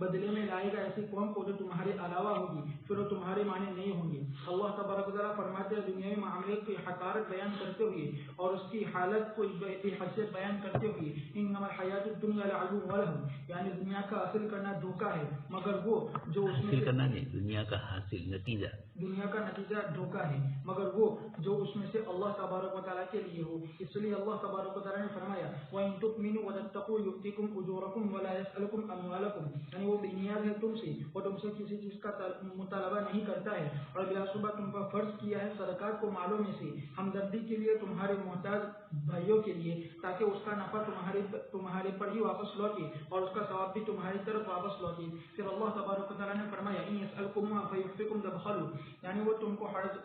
بدلے میں لائے گا ایسی قوم کو جو تمہارے علاوہ ہوگی، پھر وہ تمہارے معنی نہیں ہوں گے۔ اللہ تبارک و تعالیٰ فرماتے ہیں دنیاوی معاملات کی حقارت بیان کرتے ہوئے اور اس کی حالت کو بے حیثیت بیان کرتے ہوئے، انما الحیات الدنیا لعب ولہو، یعنی دنیا کا حاصل کرنا دھوکہ ہے، مگر وہ جو اس میں کرنا نہیں، دنیا کا حاصل نتیجہ، دنیا کا نتیجہ دھوکہ ہے، مگر وہ جو اس میں سے اللہ تبارک و تعالیٰ کے لیے ہو۔ اس لیے اللہ تبارک و تعالیٰ نے فرمایا وَإِن تُؤْمِنُوا وَتَتَّقُوا يُؤْتِكُمْ أُجُورَكُمْ وَلَا يَسْأَلُكُمْ أَمْوَالَكُمْ، یعنی وہ بے نیاز ہے تم سے، وہ تم سے کسی چیز کا مطالبہ نہیں کرتا ہے، اور بلا شبہ تم پر فرض کیا ہے صدقات کو مالوں میں سے ہمدردی کے لیے تمہارے محتاج بھائیوں کے لیے، تاکہ اس کا نفع تمہارے پر ہی واپس لوٹے اور اس کا ثواب بھی تمہاری طرف واپس لوٹے۔ پھر اللہ تبارک و تعالیٰ نے فرمایا إِن يَسْأَلْكُمُوهَا فَيُحْفِكُمْ تَبْخَلُوا، یعنی وہ تم کو حرج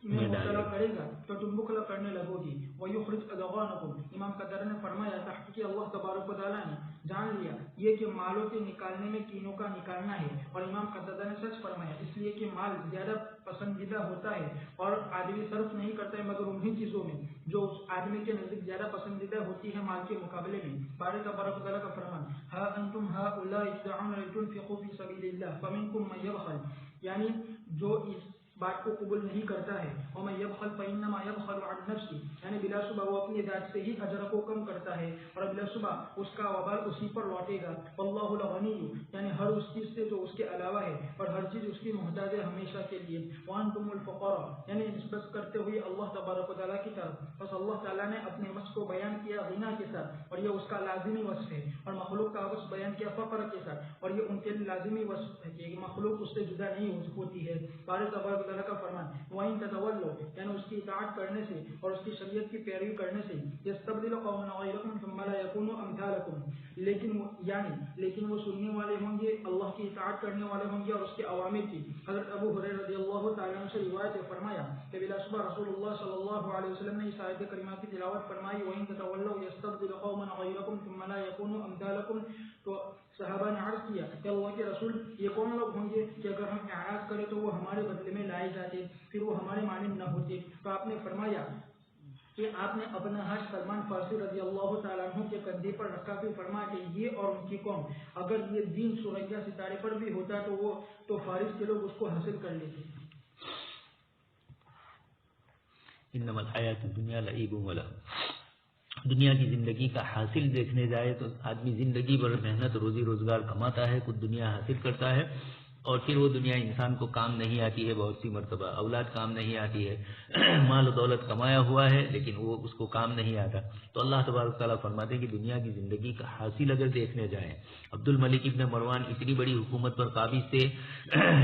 میں مبتلا کرے گا تو تم بخل کرنے لگو گی۔ وَيُخْرِجْ أَضْغَانَكُمْ، امام قتادہ نے فرمایا تحقیق اللہ تبارک و تعالیٰ نے جان لیا یہ کہ مالوں کے نکالنے میں کینوں کا نکالنا ہے، اور امام قتادہ نے سچ فرمایا اس لیے کہ مال زیادہ پسندیدہ ہوتا ہے اور آدمی صرف نہیں کرتا ہے مگر انہی چیزوں میں جو اس آدمی کے نزدیک زیادہ پسندیدہ ہوتی ہے مال کے مقابلے میں۔ باری تبارک و تعالیٰ کا فرمان ہا انتم هؤلاء تدعون لتنفقوا في سبيل الله فمنكم من يبخل، یعنی جو اس بات کو قبول نہیں کرتا ہے، وَمَن يَبْخَلْ فَإِنَّمَا يَبْخَلُ عَنْ نَفْسِهِ، یعنی بلا شبہ وہ اپنی ذات سے ہی اجر کو کم کرتا ہے اور بلا شبہ اس کا وبال اسی پر لوٹے گا۔ وَاللَّهُ الْغَنِيُّ، یعنی ہر اس چیز سے جو اس کے علاوہ ہے اور ہر چیز اس کی محتاج ہے ہمیشہ کے لیے۔ وَأَنْتُمُ الْفُقَرَاءُ، یعنی نسبت کرتے ہوئے اللہ تبارک و تعالیٰ کی طرف، بس اللہ تعالیٰ نے اپنے وصف کو بیان کیا غنا کے ساتھ اور یہ اس کا لازمی وصف ہے، اور مخلوق کا وصف بیان کیا فقر کے ساتھ اور یہ ان کے لازمی وصف ہے کہ مخلوق اس سے جدا نہیں ہوتی ہے۔ باری تبارک و تعالیٰ کا فرمان وَإِن تَتَوَلَّوْا، یعنی اس کی اطاعت کرنے سے اور اس کی شریعت کی پیروی کرنے سے يَسْتَبْدِلُ قَوْمًا غَيْرَكُمْ ثُمَّ لَا يَكُونُوا أَمْثَالَكُمْ، لیکن وہ سننے والے ہوں گے، اللہ کی اطاعت کرنے والے ہوں گے اور اس کے اوامر کی۔ حضرت ابو ہریرہ رضی اللہ تعالیٰ عنہ سے روایت ہے، فرمایا کہ بلا شبہ رسول اللہ صلی اللہ علیہ وسلم نے اس آیت کریمہ کی تلاوت فرمائی وَإِن تَتَوَلَّوْا يَسْتَبْدِلُ قَوْمًا غَيْرَكُمْ ثُمَّ لَا يَكُونُوا أَمْثَالَكُمْ، تو صحابہ نے عرض کیا کہ اللہ کے رسول یہ کون لوگ ہوں گے کہ اگر ہم اعراض کریں تو وہ ہمارے بدلے میں لائے جاتے، پھر وہ ہمارے مانند نہ ہوتے؟ تو آپ نے فرمایا کہ آپ نے اپنا ہاتھ سلمان فارسی رضی اللہ تعالیٰ عنہ کے کندھے پر رکھا، پھر فرمایا کہ یہ اور ان کی قوم اگر یہ دین سوریا ستارے پر بھی ہوتا تو فارس کے لوگ اس کو حاصل کر لیتے۔ انما الحیات الدنیا لعب ولہو، دنیا کی زندگی کا حاصل دیکھنے جائے تو آدمی زندگی بھر محنت روزی روزگار کماتا ہے، کچھ دنیا حاصل کرتا ہے اور پھر وہ دنیا انسان کو کام نہیں آتی ہے، بہت سی مرتبہ اولاد کام نہیں آتی ہے، مال و دولت کمایا ہوا ہے لیکن وہ اس کو کام نہیں آتا. تو اللہ تبارک تعالیٰ فرماتے ہیں کہ دنیا کی زندگی کا حاصل اگر دیکھنے جائیں، عبد الملک ابن مروان اتنی بڑی حکومت پر قابض تھے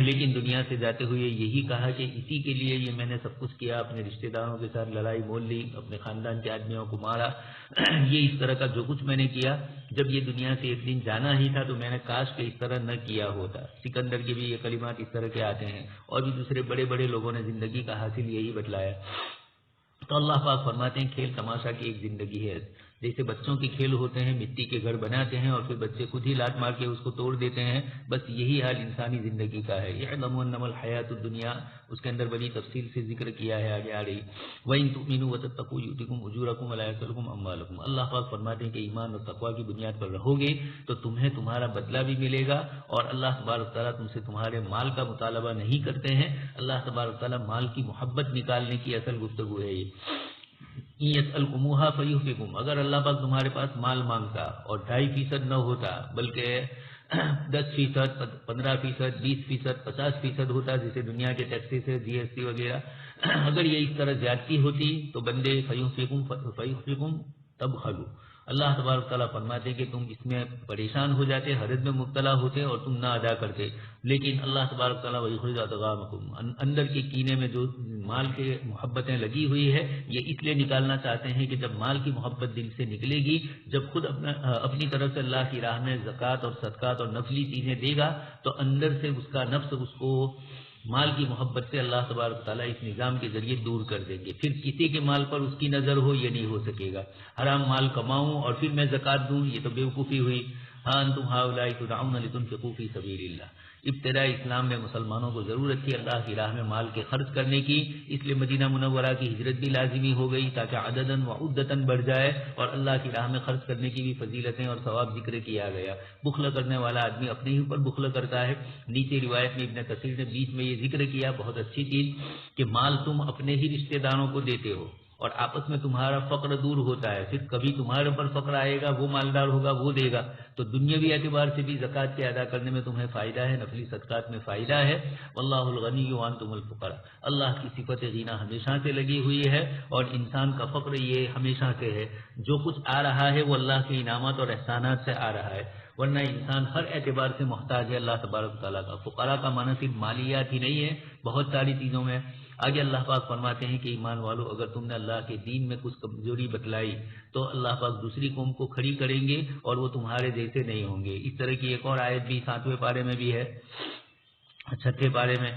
لیکن دنیا سے جاتے ہوئے یہی کہا کہ اسی کے لیے یہ میں نے سب کچھ کیا، اپنے رشتہ داروں کے ساتھ لڑائی مول لی، اپنے خاندان کے آدمیوں کو مارا، یہ اس طرح کا جو کچھ میں نے کیا، جب یہ دنیا سے ایک دن جانا ہی تھا تو میں نے کاش کہ اس طرح نہ کیا ہوتا. سکندر کے بھی یہ کلمات اس طرح کے آتے ہیں، اور بھی دوسرے بڑے بڑے لوگوں نے زندگی کا حاصل یہی بتلایا. تو اللہ پاک فرماتے ہیں کھیل تماشا کی ایک زندگی ہے، جیسے بچوں کے کھیل ہوتے ہیں، مٹی کے گھر بناتے ہیں اور پھر بچے خود ہی لات مار کے اس کو توڑ دیتے ہیں، بس یہی حال انسانی زندگی کا ہے. اعلموا انما الحیات الدنیا، اس کے اندر بڑی تفصیل سے ذکر کیا ہے، آگے آ رہی وَإِن تُؤْمِنُوا وَتَتَّقُوا يُؤْتِكُمْ أُجُورَكُمْ وَلَا يَسْأَلْكُمْ أَمْوَالَكُمْ. اللہ پاک فرماتے ہیں کہ ایمان اور تقوی کی بنیاد پر رہو گے تو تمہیں تمہارا بدلہ بھی ملے گا، اور اللہ تبارک تعالیٰ تم سے تمہارے مال کا مطالبہ نہیں کرتے ہیں. اللہ تبارک تعالیٰ مال کی محبت نکالنے کی اصل گفتگو ہے یہ. یسألکموہا فیحفکم، اگر اللہ پاک تمہارے پاس مال مانگتا اور 2.5% نہ ہوتا بلکہ 10%، 15%، 20%، 50% ہوتا جیسے دنیا کے ٹیکسز ہے، جی ایس ٹی وغیرہ، اگر یہ اس طرح زیادتی ہوتی تو بندے فیحفکم تبخلوا. اللہ تبارک تعالیٰ فرماتے کہ تم اس میں پریشان ہو جاتے، حرج میں مبتلا ہوتے اور تم نہ ادا کرتے. لیکن اللہ تبارک تعالیٰ ویخرج اضغانکم، اندر کے کینے میں جو مال کے محبتیں لگی ہوئی ہے یہ اس لیے نکالنا چاہتے ہیں کہ جب مال کی محبت دل سے نکلے گی، جب خود اپنی طرف سے اللہ کی راہ میں زکوٰۃ اور صدقات اور نفلی چیزیں دے گا تو اندر سے اس کا نفس اس کو مال کی محبت سے اللہ تبارک تعالیٰ اس نظام کے ذریعے دور کر دیں گے. پھر کسی کے مال پر اس کی نظر ہو یہ نہیں ہو سکے گا. حرام مال کماؤں اور پھر میں زکوٰۃ دوں، یہ تو بیوقوفی ہوئی. ہاں انتم ہؤلاء تدعون لتنفقوا فی سبیل اللہ. ابتداء اسلام میں مسلمانوں کو ضرورت تھی اللہ کی راہ میں مال کے خرچ کرنے کی، اس لیے مدینہ منورہ کی ہجرت بھی لازمی ہو گئی تاکہ عدداً و عدتاً بڑھ جائے اور اللہ کی راہ میں خرچ کرنے کی بھی فضیلتیں اور ثواب ذکر کیا گیا. بخل کرنے والا آدمی اپنے ہی اوپر بخل کرتا ہے. نیچے روایت میں ابن کثیر نے بیچ میں یہ ذکر کیا، بہت اچھی چیز، کہ مال تم اپنے ہی رشتہ داروں کو دیتے ہو اور آپس میں تمہارا فقر دور ہوتا ہے، پھر کبھی تمہارے پر فقر آئے گا، وہ مالدار ہوگا وہ دے گا، تو دنیاوی اعتبار سے بھی زکوٰۃ کے ادا کرنے میں تمہیں فائدہ ہے، نفلی صدقات میں فائدہ ہے. واللہ الغنی وانتم الفقراء، اللہ کی صفت غنا ہمیشہ سے لگی ہوئی ہے اور انسان کا فقر یہ ہمیشہ سے ہے. جو کچھ آ رہا ہے وہ اللہ کے انعامات اور احسانات سے آ رہا ہے، ورنہ انسان ہر اعتبار سے محتاج ہے اللہ تبارک تعالیٰ کا. فقراء کا معنی صرف مالیات ہی نہیں ہے، بہت ساری چیزوں میں. آگے اللہ پاک فرماتے ہیں کہ ایمان والو، اگر تم نے اللہ کے دین میں کچھ کمزوری بتلائی تو اللہ پاک دوسری قوم کو کھڑی کریں گے اور وہ تمہارے جیسے نہیں ہوں گے. اس طرح کی ایک اور آیت بھی 7ویں پارے میں بھی ہے، 6 پارے میں،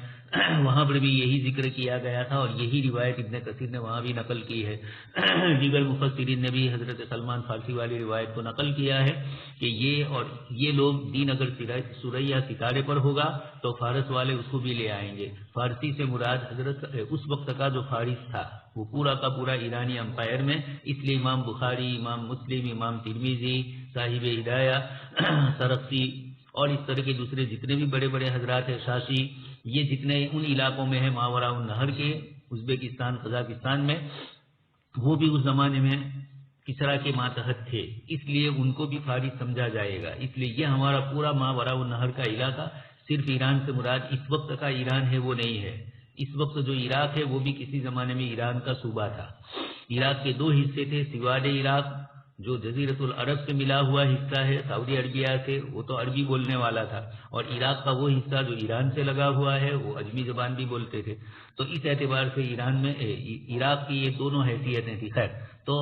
وہاں پر بھی یہی ذکر کیا گیا تھا اور یہی روایت ابن کثیر نے وہاں بھی نقل کی ہے. دیگر مفسرین نے بھی حضرت سلمان فارسی والی روایت کو نقل کیا ہے کہ یہ لوگ دین اگر سوریا ستارے پر ہوگا تو فارس والے اس کو بھی لے آئیں گے. فارسی سے مراد حضرت اس وقت کا جو فارس تھا وہ پورا کا پورا ایرانی امپائر میں، اس لیے امام بخاری، امام مسلم، امام ترمذی، صاحب ہدایہ، سرخسی اور اس طرح کے دوسرے جتنے بھی بڑے بڑے حضرات ہیں، شاشی، یہ جتنے ان علاقوں میں ہیں ماوراء النہر کے، ازبکستان، قزاقستان میں، وہ بھی اس زمانے میں کسرا کے ماتحت تھے، اس لیے ان کو بھی فارس سمجھا جائے گا. اس لیے یہ ہمارا پورا ماوراء النہر کا علاقہ صرف ایران سے مراد اس وقت کا ایران ہے وہ نہیں ہے. اس وقت جو عراق ہے وہ بھی کسی زمانے میں ایران کا صوبہ تھا. عراق کے 2 حصے تھے، سواد عراق جو جزیرت العرب سے ملا ہوا حصہ ہے سعودی عربیہ سے، وہ تو عربی بولنے والا تھا، اور عراق کا وہ حصہ جو ایران سے لگا ہوا ہے وہ عجمی زبان بھی بولتے تھے. تو اس اعتبار سے ایران میں عراق کی یہ دونوں حیثیتیں تھیں. خیر، تو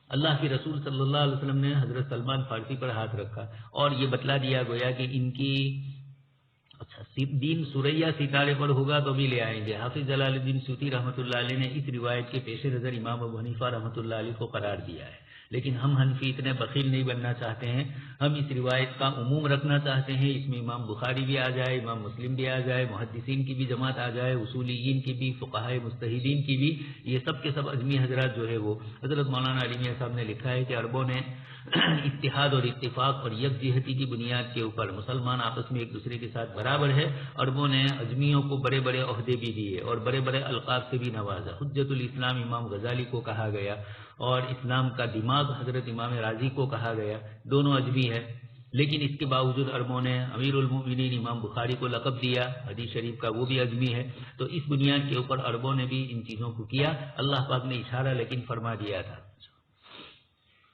اللہ کے رسول صلی اللہ علیہ وسلم نے حضرت سلمان فارسی پر ہاتھ رکھا اور یہ بتلا دیا گویا کہ ان کی دین سوریا ستارے پر ہوگا تو بھی لے آئیں گے. حافظ جلال الدین سیوطی رحمۃ اللہ علیہ نے اس روایت کے پیش نظر امام ابو حنیفہ رحمۃ اللہ علیہ کو قرار دیا ہے، لیکن ہم حنفی اتنے بخیل نہیں بننا چاہتے ہیں. ہم اس روایت کا عموم رکھنا چاہتے ہیں، اس میں امام بخاری بھی آ جائے، امام مسلم بھی آ جائے، محدثین کی بھی جماعت آ جائے، اصولیین کی بھی، فقہاء مجتہدین کی بھی. یہ سب کے سب اجمی حضرات جو ہے وہ حضرت مولانا علی میاں صاحب نے لکھا ہے کہ عربوں نے اتحاد اور اتفاق اور یکجہتی کی بنیاد کے اوپر مسلمان آپس میں ایک دوسرے کے ساتھ برابر ہے. عربوں نے اجمیوں کو بڑے بڑے عہدے بھی دیے اور بڑے بڑے القاب سے بھی نوازا. حجت الاسلام امام غزالی کو کہا گیا اور اسلام کا دماغ حضرت امام راضی کو کہا گیا، دونوں اجمی ہے. لیکن اس کے باوجود عربوں نے امیر المومنین امام بخاری کو لقب دیا، حدیث شریف کا وہ بھی عظمی ہے. تو اس بنیاد کے اوپر عربوں نے بھی ان چیزوں کو کیا. اللہ پاک نے اشارہ لیکن فرما دیا تھا.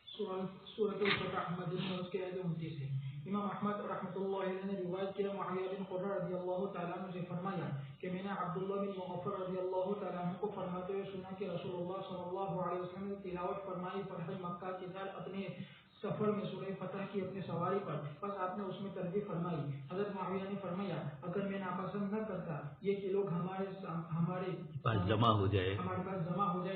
سورۃ الفتح مدنی اور اس کے آیت 29 ہے. امام احمد رحمۃ اللہ علیہ نے روایت کیا معاویہ بن قرہ رضی اللہ تعالیٰ عنہ سے فرمایا کہ میں نے عبداللہ بن مغفر رضی اللہ تعالیٰ عنہ کو فرماتے ہوئے سنا کہ رسول اللہ صلی اللہ علیہ وسلم نے تلاوت فرمائی فتح مکہ کے ساتھ اپنے سفر میں سورہ فتح کی اپنے سواری پر، بس آپ نے اس میں ترغیب فرمائی. حضرت معاویہ نے فرمایا اگر میں ناپسند نہ کرتا یہ کہ لوگ ہمارے پاس جمع ہو جائے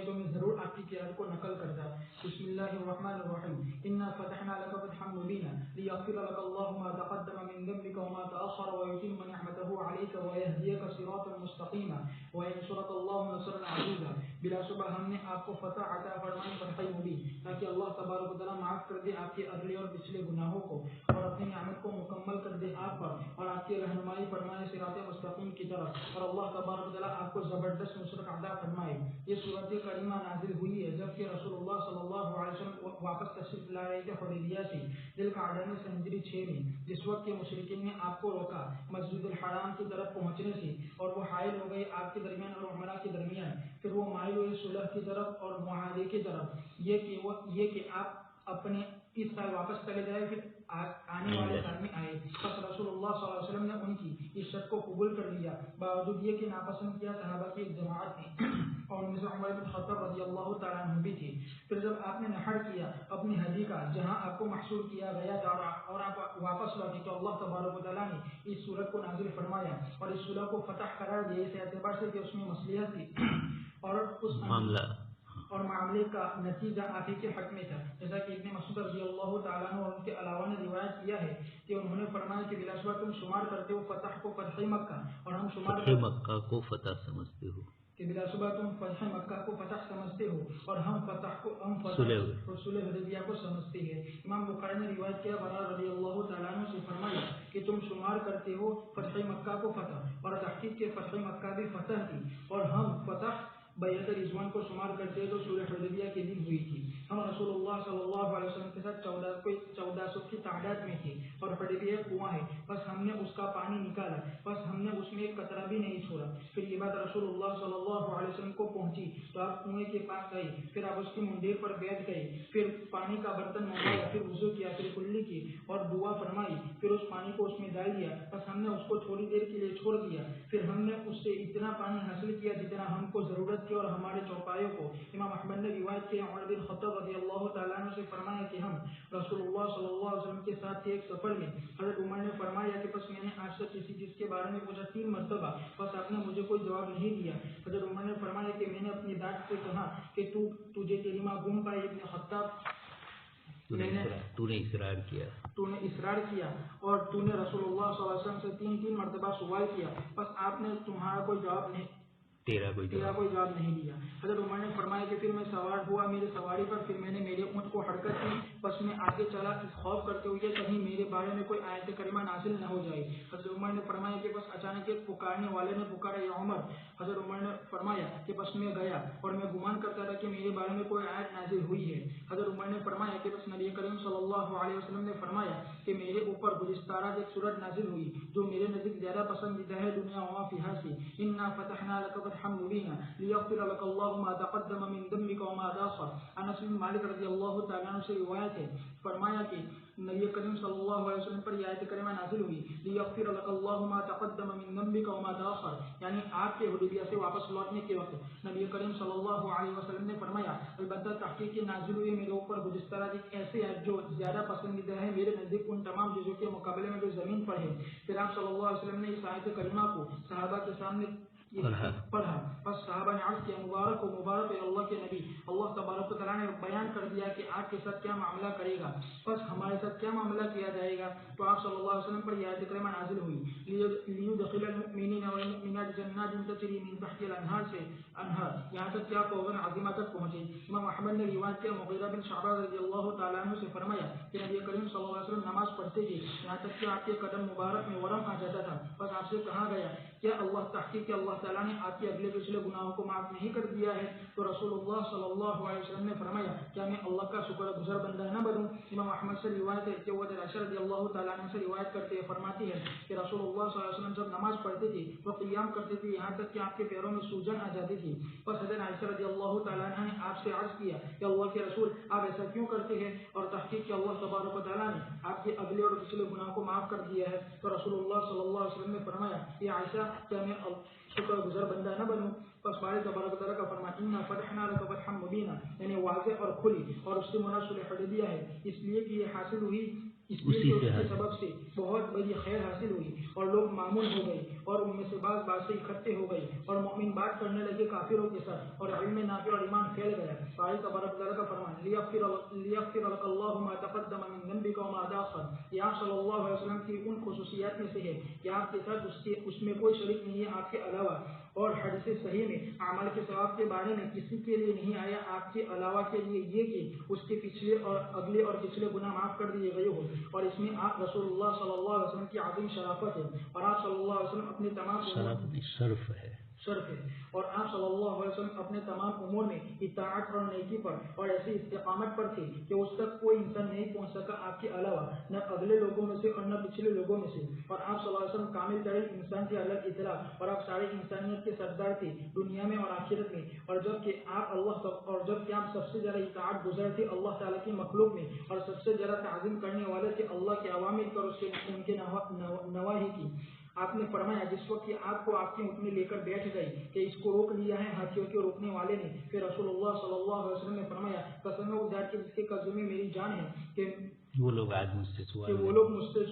تو میں ضرور آپ کی قرآن کو نقل کرتا. بسم اللہ الرحمن الرحیم انا فتحنا لك فتحا مبینا لیغفر لك الله ما تقدم من ذنبك وما تأخر ويتم نعمته عليك ويهديك صراطا مستقيما وينصرك الله نصرا عزيزا. بلا شبہ ہم نے آپ کو فتح عطا فرمائی فتح مبین تاکہ اللہ تبارک و تعالیٰ معاف کر دے آپ کے اگلے اور پچھلے گناہوں کو اور اپنی نعمت کو مکمل کر دے آپ پر اور آپ کی رہنمائی فرمائے صراط مستقیم کی طرف اور اللہ تبارک و تعالیٰ آپ کو زبردست نصرت عطا فرمائے. یہ سورۃ کریمہ نازل ہوئی ہے جبکہ رسول اللہ صلی اللہ علیہ وسلم واپس تشریف لا رہے تھے حدیبیہ سے ذوالقعدہ میں سن ہجری 6 میں، جس وقت کے مشرکین نے آپ کو روکا مسجد الحرام کی طرف پہنچنے سے اور وہ حائل ہو گئے آپ کے درمیان اور عمرہ کے درمیان. پھر وہ مائل ہوئے صلح کی طرف اور معاہدے کی طرف، یہ کہ آپ اپنے اس سال واپس چلے جائے پھر آنے والے سال میں آئے. بس رسول اللہ صلی اللہ علیہ وسلم نے ان کی اس شرط کو قبول کر لیا باوجود یہ کہ ناپسند کیا صحابہ کی ایک جماعت نے اور ان میں سے عمر بن خطاب رضی اللہ تعالیٰ عنہ بھی تھے. پھر جب آپ نے نحر کیا اپنی حجی کا جہاں آپ کو محصور کیا گیا تھا اور آپ واپس لوٹے تو اللہ تبارک و تعالیٰ نے اس سورت کو نازل فرمایا اور اس سورہ کو فتح قرار دیا اس اعتبار سے کہ اس میں مصلحت تھی اور اس اور معاملے کا نتیجہ آپ ہی کے حق میں تھا. جیسا کہ ابن مسعود رضی اللہ تعالیٰ عنہ اور ان کے علاوہ نے روایت کیا ہے کہ انہوں نے فرمایا کہ بلا شبہ تم شمار کرتے ہو فتح کو فتح مکہ اور ہم شمار فتح مکہ کو فتح سمجھتے ہو کہ بلا شبہ تم فتح مکہ کو فتح سمجھتے ہو اور ہم صلح حدیبیہ کو سمجھتے ہیں. امام بخاری نے روایت کیا برا رضی اللہ تعالیٰ عنہ سے فرمایا کہ تم شمار کرتے ہو فتح مکہ کو فتح اور تحقیق کے فتح مکہ بھی فتح تھی اور ہم فتح بیعت رضوان کو شمار کرتے تو صلح حدیبیہ کے دن ہوئی تھی. ہم رسول اللہ صلی اللہ علیہ وسلم کے ساتھ 1400 کی تعداد میں تھے اور حدیبیہ کنواں ہے، بس ہم نے اس کا پانی نکالا، بس ہم نے اس میں ایک قطرہ بھی نہیں چھوڑا. پھر یہ بات رسول اللہ صلی اللہ علیہ وسلم کو پہنچی تو آپ کنویں کے پاس گئے، پھر آپ اس کی منڈیر پر بیٹھ گئے، پھر پانی کا برتن منگوایا، پھر وضو کیا، پھر کلی کی اور دعا فرمائی، پھر اس پانی کو اس میں ڈال دیا، بس ہم نے اس کو تھوڑی دیر کے لیے چھوڑ دیا، پھر ہم نے اس سے اتنا پانی حاصل کیا جتنا ہم کو ضرورت تھی اور ہمارے چوپایوں کو. امام احمد نے روایت کیا عمر بن خطاب رضی اللہ تعالیٰ عنہ سے فرمایا کہ ہم رسول اللہ صلی اللہ علیہ وسلم کے ساتھ تھے ایک سفر میں. حضرت عمر نے فرمایا کہ بس میں نے آج تک کسی چیز کے بارے میں پوچھا 3 مرتبہ، بس آپ نے مجھے کوئی جواب نہیں دیا. حضرت عمر نے فرمایا کہ میں نے اپنی داد سے کہا کہ تجھے تیری ماں گم پائے. ابن خطاب تو نے اصرار کیا اور تو نے رسول اللہ صلی اللہ علیہ وسلم سے 3 مرتبہ سوال کیا، بس آپ نے تیرا کوئی جواب نہیں دیا. حضرت عمر نے فرمایا کہ پھر میں سوار ہوا میرے سواری پر، پھر میں نے میرے اونٹ کو حرکت کی، بس میں آگے چلا اس خوف کرتے ہوئے کہیں میرے بارے میں کوئی آیت کریمہ نازل نہ ہو جائے. حضرت عمر نے فرمایا کہ بس اچانک ایک پکارنے والے نے پکارا یا عمر. حضرت عمر نے فرمایا کہ بس میں گیا اور میں گمان کرتا تھا کہ میرے بارے میں کوئی آیت نازل ہوئی ہے. حضرت عمر نے فرمایا کہ بس نبی کریم صلی اللہ علیہ وسلم نے فرمایا کہ میرے اوپر گزشتہ رات ایک سورت نازل ہوئی جو میرے نزدیک زیادہ پسندیدہ ہے دنیا وما فیہا سے. انا فتحنا لک فتحا مبینا لیغفر لك الله ما تقدم من ذنبك وما تأخر. انس بن مالک رضی اللہ تعالیٰ عنہ سے روایت ہے، فرمایا کہ نبی کریم صلی اللہ علیہ وسلم پر یہ آیت کریمہ نازل ہوئی لیغفر لك الله ما تقدم من ذنبك وما تأخر، یعنی آپ کے حدیبیہ سے واپس لوٹنے کے وقت نبی کریم صلی اللہ علیہ وسلم نے فرمایا البتہ تحقیق کے نازل ہوئی میرے اوپر گزشتہ رات ایک ایسے آیت جو زیادہ پسندیدہ ہے میرے نزدیک ان تمام چیزوں کے مقابلے میں جو زمین پر ہے. پھر آپ صلی اللہ علیہ وسلم نے اس آیت کریمہ کو صحابہ کے سامنے پڑھا، بس صحابہ نے عرض کیا مبارک ہے اللہ کے نبی. اللہ تبارک و تعالیٰ نے بیان کر دیا کہ آپ کے ساتھ کیا معاملہ کرے گا، بس ہمارے ساتھ کیا معاملہ کیا جائے گا. تو آپ صلی اللہ علیہ وسلم پر یہ آیت کریمہ نازل ہوئی لیدخل المؤمنین والمؤمنات جنات تجری من تحت الانہار سے انہار، یہاں تک کیا فوزن عظیمہ تک پہنچے. امام احمد نے روایت کیا مغیرہ بن شعبہ رضی اللہ تعالیٰ عنہ سے فرمایا کہ نبی کریم صلی اللہ علیہ وسلم نماز پڑھتے تھے یہاں تک کہ آپ کے قدم مبارک میں ورم آ جاتا تھا. بس آپ سے کہا گیا کیا اللہ تحقیق کہ اللہ تعالیٰ نے آپ کے اگلے پچھلے گناہوں کو معاف نہیں کر دیا ہے؟ تو رسول اللہ صلی اللہ علیہ وسلم نے فرمایا کیا میں اللہ کا شکر گزار بندہ نہ بنوں؟ امام احمد سے روایت ہے کہ وہ عائشہ رضی اللہ تعالیٰ عنہ سے روایت کرتے ہیں، فرماتی ہے کہ رسول اللہ صلی اللہ علیہ وسلم جب نماز پڑھتے تھے تو قیام کرتے تھے یہاں تک کہ آپ کے پیروں میں سوجن آ جاتی تھی۔ بس حضرت عائشہ رضی اللہ تعالیٰ عنہ نے آپ سے عرض کیا کہ اللہ کے رسول آپ ایسا کیوں کرتے ہیں؟ اور تحقیق کہ اللہ تبارک و تعالیٰ نے آپ کے اگلے اور پچھلے گناہ کو معاف کر دیا ہے۔ تو رسول اللہ صلی اللہ علیہ وسلم نے فرمایا کہ عائشہ کیا میں شکر گزار بندہ نہ بنوں؟ بس بارے تبارک و تعالیٰ کا فرمان انا فتحنا لک فتحا مبینا، یعنی واضح اور کھلی، اور اس سے مراد صلح حدیبیہ ہے، اس لیے کہ یہ حاصل ہوئی اس لیے کہ اس کے سبب سے بہت بڑی خیر حاصل ہوئی اور لوگ معمول ہو گئے اور ان میں سے بعض باتیں اکٹھے ہو گئی اور مومن بات کرنے لگے کافروں کے ساتھ اور علم نافع اور ایمان پھیل گیا۔ بارے تبارک و تعالیٰ کا فرمان لیغفر لک اللہ ما تقدم من ذنبک وما تأخر، یہ آپ صلی اللہ علیہ وسلم کی ان خصوصیات میں سے ہے کہ آپ کے ساتھ اس میں کوئی شریک نہیں ہے آپ کے علاوہ، اور حدیث صحیح میں اعمال کے ثواب کے بارے میں کسی کے لیے نہیں آیا آپ کے علاوہ کے لیے یہ کہ اس کے پچھلے اور اگلے اور پچھلے گناہ معاف کر دیے گئے ہو، اور اس میں آپ رسول اللہ صلی اللہ علیہ وسلم کی عظیم شرافت ہے، اور آپ صلی اللہ علیہ وسلم اپنے تمام شرف ہے اور آپ صلی اللہ علیہ وسلم اپنے تمام امور میں اطاعت اور نیکی پر اور ایسی استقامت پر تھے کہ اس تک کوئی انسان نہیں پہنچ سکا آپ کے علاوہ، نہ اگلے لوگوں میں سے اور نہ پچھلے لوگوں میں سے، اور آپ صلی اللہ علیہ وسلم کامل ترین انسان کے الگ اطلاع اور آپ ساری انسانیت کے سردار تھے دنیا میں اور آخرت میں، اور جب کہ آپ سب سے زیادہ اطاعت گزار تھے اللہ تعالیٰ کی مخلوق میں اور سب سے زیادہ تعظیم کرنے والے تھے اللہ کے عوامر پر اس کے ان کے نواہی کی۔ آپ نے فرمایا جس وقت آپ کو آپ کے اونٹ میں لے کر بیٹھ گئی کہ اس کو روک لیا ہے ہاتھیوں کے روکنے والے نے، پھر رسول اللہ صلی اللہ علیہ وسلم نے فرمایا قسم ہے ذات کے جس کے قبضے میں میری جان ہے کہ وہ لوگ آج مجھ سے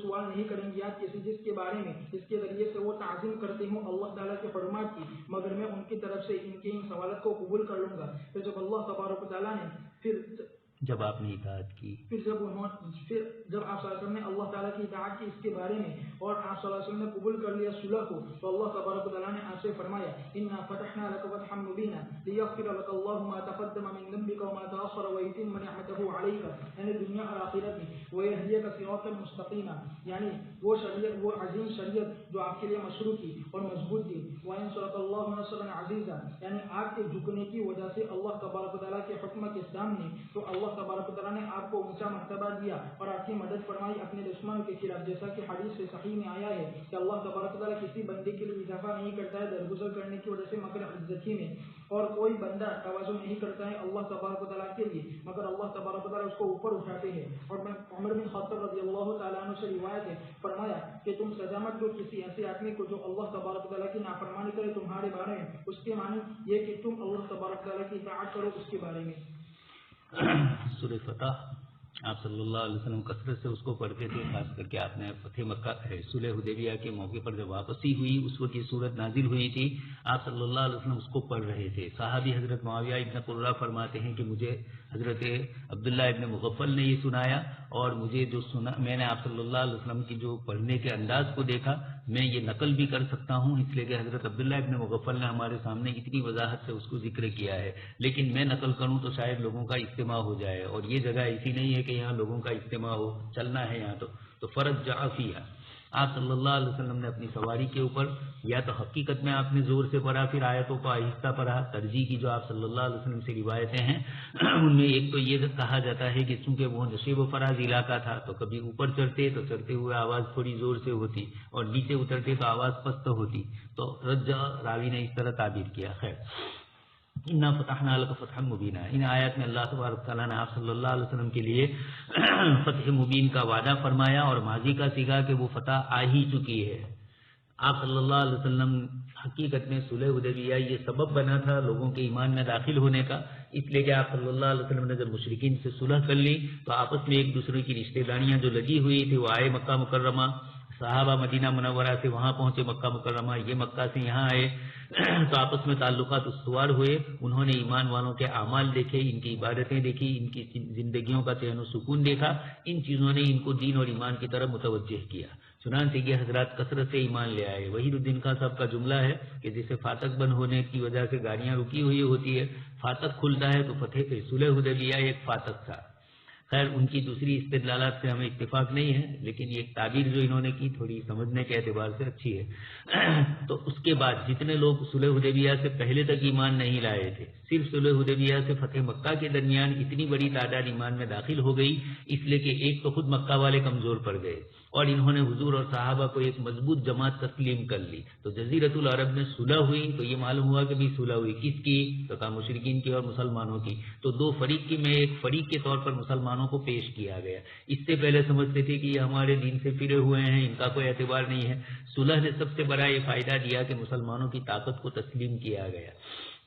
سوال نہیں کریں گے آپ کسی چیز کے بارے میں جس کے ذریعے سے وہ تعظیم کرتے ہوں اللہ تعالیٰ کے فرمات کی، مگر میں ان کی طرف سے ان کے ان سوالات کو قبول کر لوں گا۔ پھر جب اللہ تبارک و تعالیٰ نے جب آپ نے اطاعت کی، پھر جب آپ صلی اللہ علیہ وسلم نے اللہ تعالیٰ کی اطاعت کی اس کے بارے میں اور آپ صلی اللہ علیہ وسلم نے قبول کر لیا صلح کو، تو اللہ تبارک و تعالیٰ نے آپ سے فرمایا انا فتحنا لک فتحا مبینا لیغفر لک اللہ ما تقدم من ذنبک وما تأخر ویتم نعمته علیک، یعنی دنیا اور آخرت میں ویہدیک صراطا مستقیما، یعنی وہ شریعت، وہ عظیم شریعت جو آپ کے لیے مشروع کی اور مضبوط تھی، وینصرک اللہ نصرا عزیزا، یعنی آپ کے جھکنے کی وجہ سے اللہ تبارک و تعالیٰ کے حکم کے سامنے تو اللہ تبارک و تعالیٰ نے آپ کو اونچا مرتبہ دیا اور آپ کی مدد فرمائی اپنے دشمنوں کے خلاف، جیسا کہ حدیث سے صحیح میں آیا ہے کہ اللہ تبارک و تعالیٰ کسی بندے کے لیے اضافہ نہیں کرتا ہے درگزر کرنے کی وجہ سے مگر عزت ہی میں، اور کوئی بندہ توازن نہیں کرتا ہے اللہ تبارک و تعالیٰ کے لیے مگر اللہ تبارک و تعالیٰ اس کو اوپر اٹھاتے ہیں۔ اور میں عمر بن خطاب رضی اللہ تعالیٰ عنہ سے روایت ہے فرمایا کہ تم سزا مت دو کسی ایسے آدمی کو جو اللہ تبارک و تعالیٰ کی نافرمانی کرے تمہارے بارے میں، اس کے معنی یہ کہ تم اللہ تبارک و تعالیٰ کی اطاعت کرو اس کے بارے میں۔ سورہ فتح آپ صلی اللہ علیہ وسلم کثرت سے اس کو پڑھتے تھے، خاص کر کے آپ نے فتح مکہ صلح حدیبیہ کے موقع پر جب واپسی ہوئی اس وقت یہ صورت نازل ہوئی تھی، آپ صلی اللہ علیہ وسلم اس کو پڑھ رہے تھے۔ صحابی حضرت معاویہ ابن قرہ فرماتے ہیں کہ مجھے حضرت عبداللہ ابن مغفل نے یہ سنایا اور مجھے جو سنا میں نے آپ صلی اللہ علیہ وسلم کی جو پڑھنے کے انداز کو دیکھا، میں یہ نقل بھی کر سکتا ہوں، اس لیے کہ حضرت عبداللہ ابن مغفل نے ہمارے سامنے اتنی وضاحت سے اس کو ذکر کیا ہے، لیکن میں نقل کروں تو شاید لوگوں کا اجتماع ہو جائے، اور یہ جگہ ایسی نہیں ہے کہ یہاں لوگوں کا اجتماع ہو، چلنا ہے یہاں تو فرض جعفیہ آپ صلی اللہ علیہ وسلم نے اپنی سواری کے اوپر یا تو حقیقت میں آپ نے زور سے پڑھا، پھر آیتوں کو آہستہ پڑھا، ترجیح کی جو آپ صلی اللہ علیہ وسلم سے روایتیں ہیں ان میں ایک تو یہ کہا جاتا ہے کہ چونکہ وہ نشیب و فراز علاقہ تھا تو کبھی اوپر چڑھتے تو چڑھتے ہوئے آواز تھوڑی زور سے ہوتی اور نیچے اترتے تو آواز پست ہوتی، تو رجع راوی نے اس طرح تعبیر کیا۔ خیر، انا فتحنا لک فتحا مبینا، ان آیات میں اللہ تبارک تعالیٰ نے آپ صلی اللہ علیہ وسلم کے لیے فتح مبین کا وعدہ فرمایا اور ماضی کا سیگا کہ وہ فتح آ ہی چکی ہے۔ آپ صلی اللہ علیہ وسلم حقیقت میں صلح حدیبیہ یہ سبب بنا تھا لوگوں کے ایمان میں داخل ہونے کا، اس لیے کہ آپ صلی اللہ علیہ وسلم نے جب مشرکین سے صلح کر لی تو آپس میں ایک دوسرے کی رشتہ داریاں جو لگی ہوئی تھی وہ آئے مکہ مکرمہ، صحابہ مدینہ منورہ سے وہاں پہنچے مکہ مکرمہ، یہ مکہ سے یہاں آئے تو آپس میں تعلقات استوار ہوئے، انہوں نے ایمان والوں کے اعمال دیکھے، ان کی عبادتیں دیکھی، ان کی زندگیوں کا چین و سکون دیکھا، ان چیزوں نے ان کو دین اور ایمان کی طرف متوجہ کیا، چنانچہ یہ حضرات کثرت سے ایمان لے آئے۔ وحید الدین خان صاحب کا جملہ ہے کہ جسے فاتح بند ہونے کی وجہ سے گاڑیاں رکی ہوئی ہوتی ہے، فاتح کھلتا ہے تو فتح صلح حدیبیہ ایک فاتح تھا۔ خیر ان کی دوسری استدلالات سے ہمیں اتفاق نہیں ہے، لیکن یہ تعبیر جو انہوں نے کی تھوڑی سمجھنے کے اعتبار سے اچھی ہے۔ تو اس کے بعد جتنے لوگ صلح حدیبیہ سے پہلے تک ایمان نہیں لائے تھے، صرف صلح حدیبیہ سے فتح مکہ کے درمیان اتنی بڑی تعداد ایمان میں داخل ہو گئی، اس لیے کہ ایک تو خود مکہ والے کمزور پڑ گئے اور انہوں نے حضور اور صحابہ کو ایک مضبوط جماعت تسلیم کر لی۔ تو جزیرۃ العرب میں صلح ہوئی تو یہ معلوم ہوا کہ بھی صلح ہوئی کس کی؟ تو کہا مشرکین کی اور مسلمانوں کی۔ تو دو فریق کی میں ایک فریق کے طور پر مسلمانوں کو پیش کیا گیا۔ اس سے پہلے سمجھتے تھے کہ یہ ہمارے دین سے پھرے ہوئے ہیں، ان کا کوئی اعتبار نہیں ہے۔ صلح نے سب سے بڑا یہ فائدہ دیا کہ مسلمانوں کی طاقت کو تسلیم کیا گیا۔